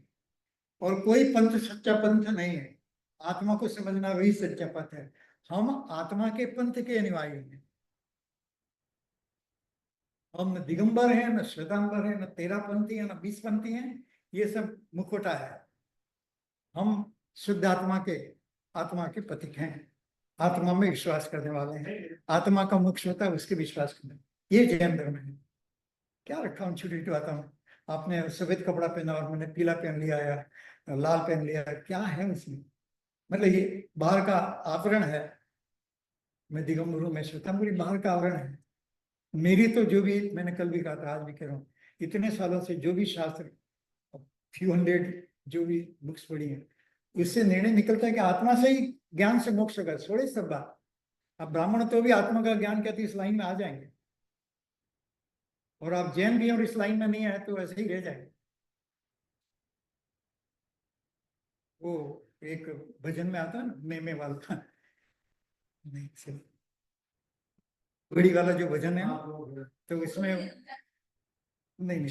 और कोई पंथ सच्चा पंथ नहीं है, आत्मा को समझना वही सच्चा पंथ है। हम आत्मा के पंथ के अनुयायी हैं। हम न दिगंबर हैं, न श्वेतांबर हैं, न 13 पंथी हैं, न 20 पंथी हैं। ये सब मुखौटा है। हम शुद्ध आत्मा के प्रतीक हैं। आत्मा में विश्वास करने वाले हैं। आत्मा का मुख्य होता है उसके विश्वास करना। ये जैन धर्म है। क्या रखा हूँ छोटी छोटी बातों में। आपने सफेद कपड़ा पहना और मैंने पीला पहन लिया या लाल पहन लिया, क्या है उसमें? मतलब ये बाहर का आवरण है। मैं दिगंबर हूँ, मैं श्वेतांबर, बाहर का आवरण है। मेरी तो जो भी, मैंने कल भी कहा था, आज भी कह रहा हूँ, इतने सालों से जो भी शास्त्र, फ्यू हंड्रेड जो भी बुक्स पढ़ी हैं, उससे निर्णय निकलता है कि आत्मा से ही ज्ञान से मोक्ष होगा। छोड़े सब बात। अब ब्राह्मण तो भी आत्मा का ज्ञान कहते इस लाइन में आ जाएंगे, और आप जैन भी और इस लाइन में नहीं आए तो ऐसे ही रह जाएंगे। वो एक भजन में आता है ना, मे वाला नहीं सही, बड़ी वाला जो भजन है ना, तो इसमें नहीं नहीं,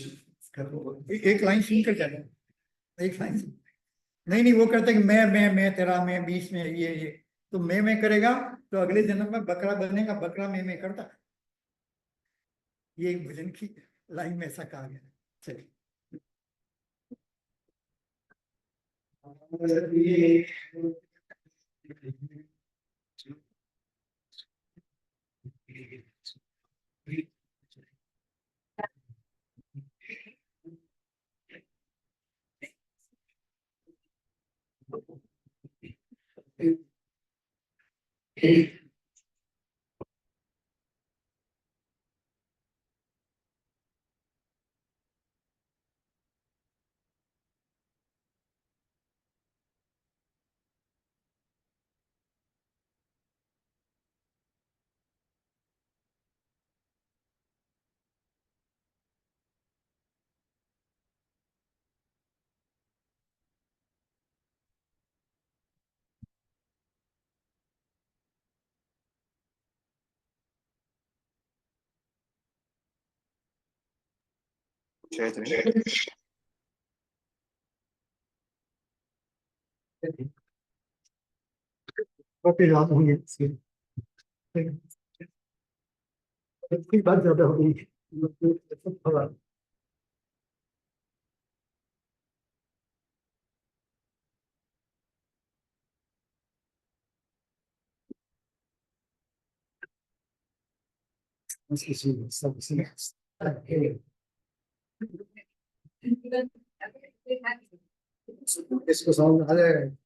एक लाइन सुन कर जाना, एक लाइन सुन। नहीं नहीं, वो कहते हैं कि मैं तेरा, मैं बीच में ये, तो मैं करेगा तो अगले जन्म में बकरा बनेगा, बकरा मैं करता। ये भजन की लाइन में ऐसा कहा गया। चलिए, बात ज्यादा हो गई। इसको समझ आ जाएगा।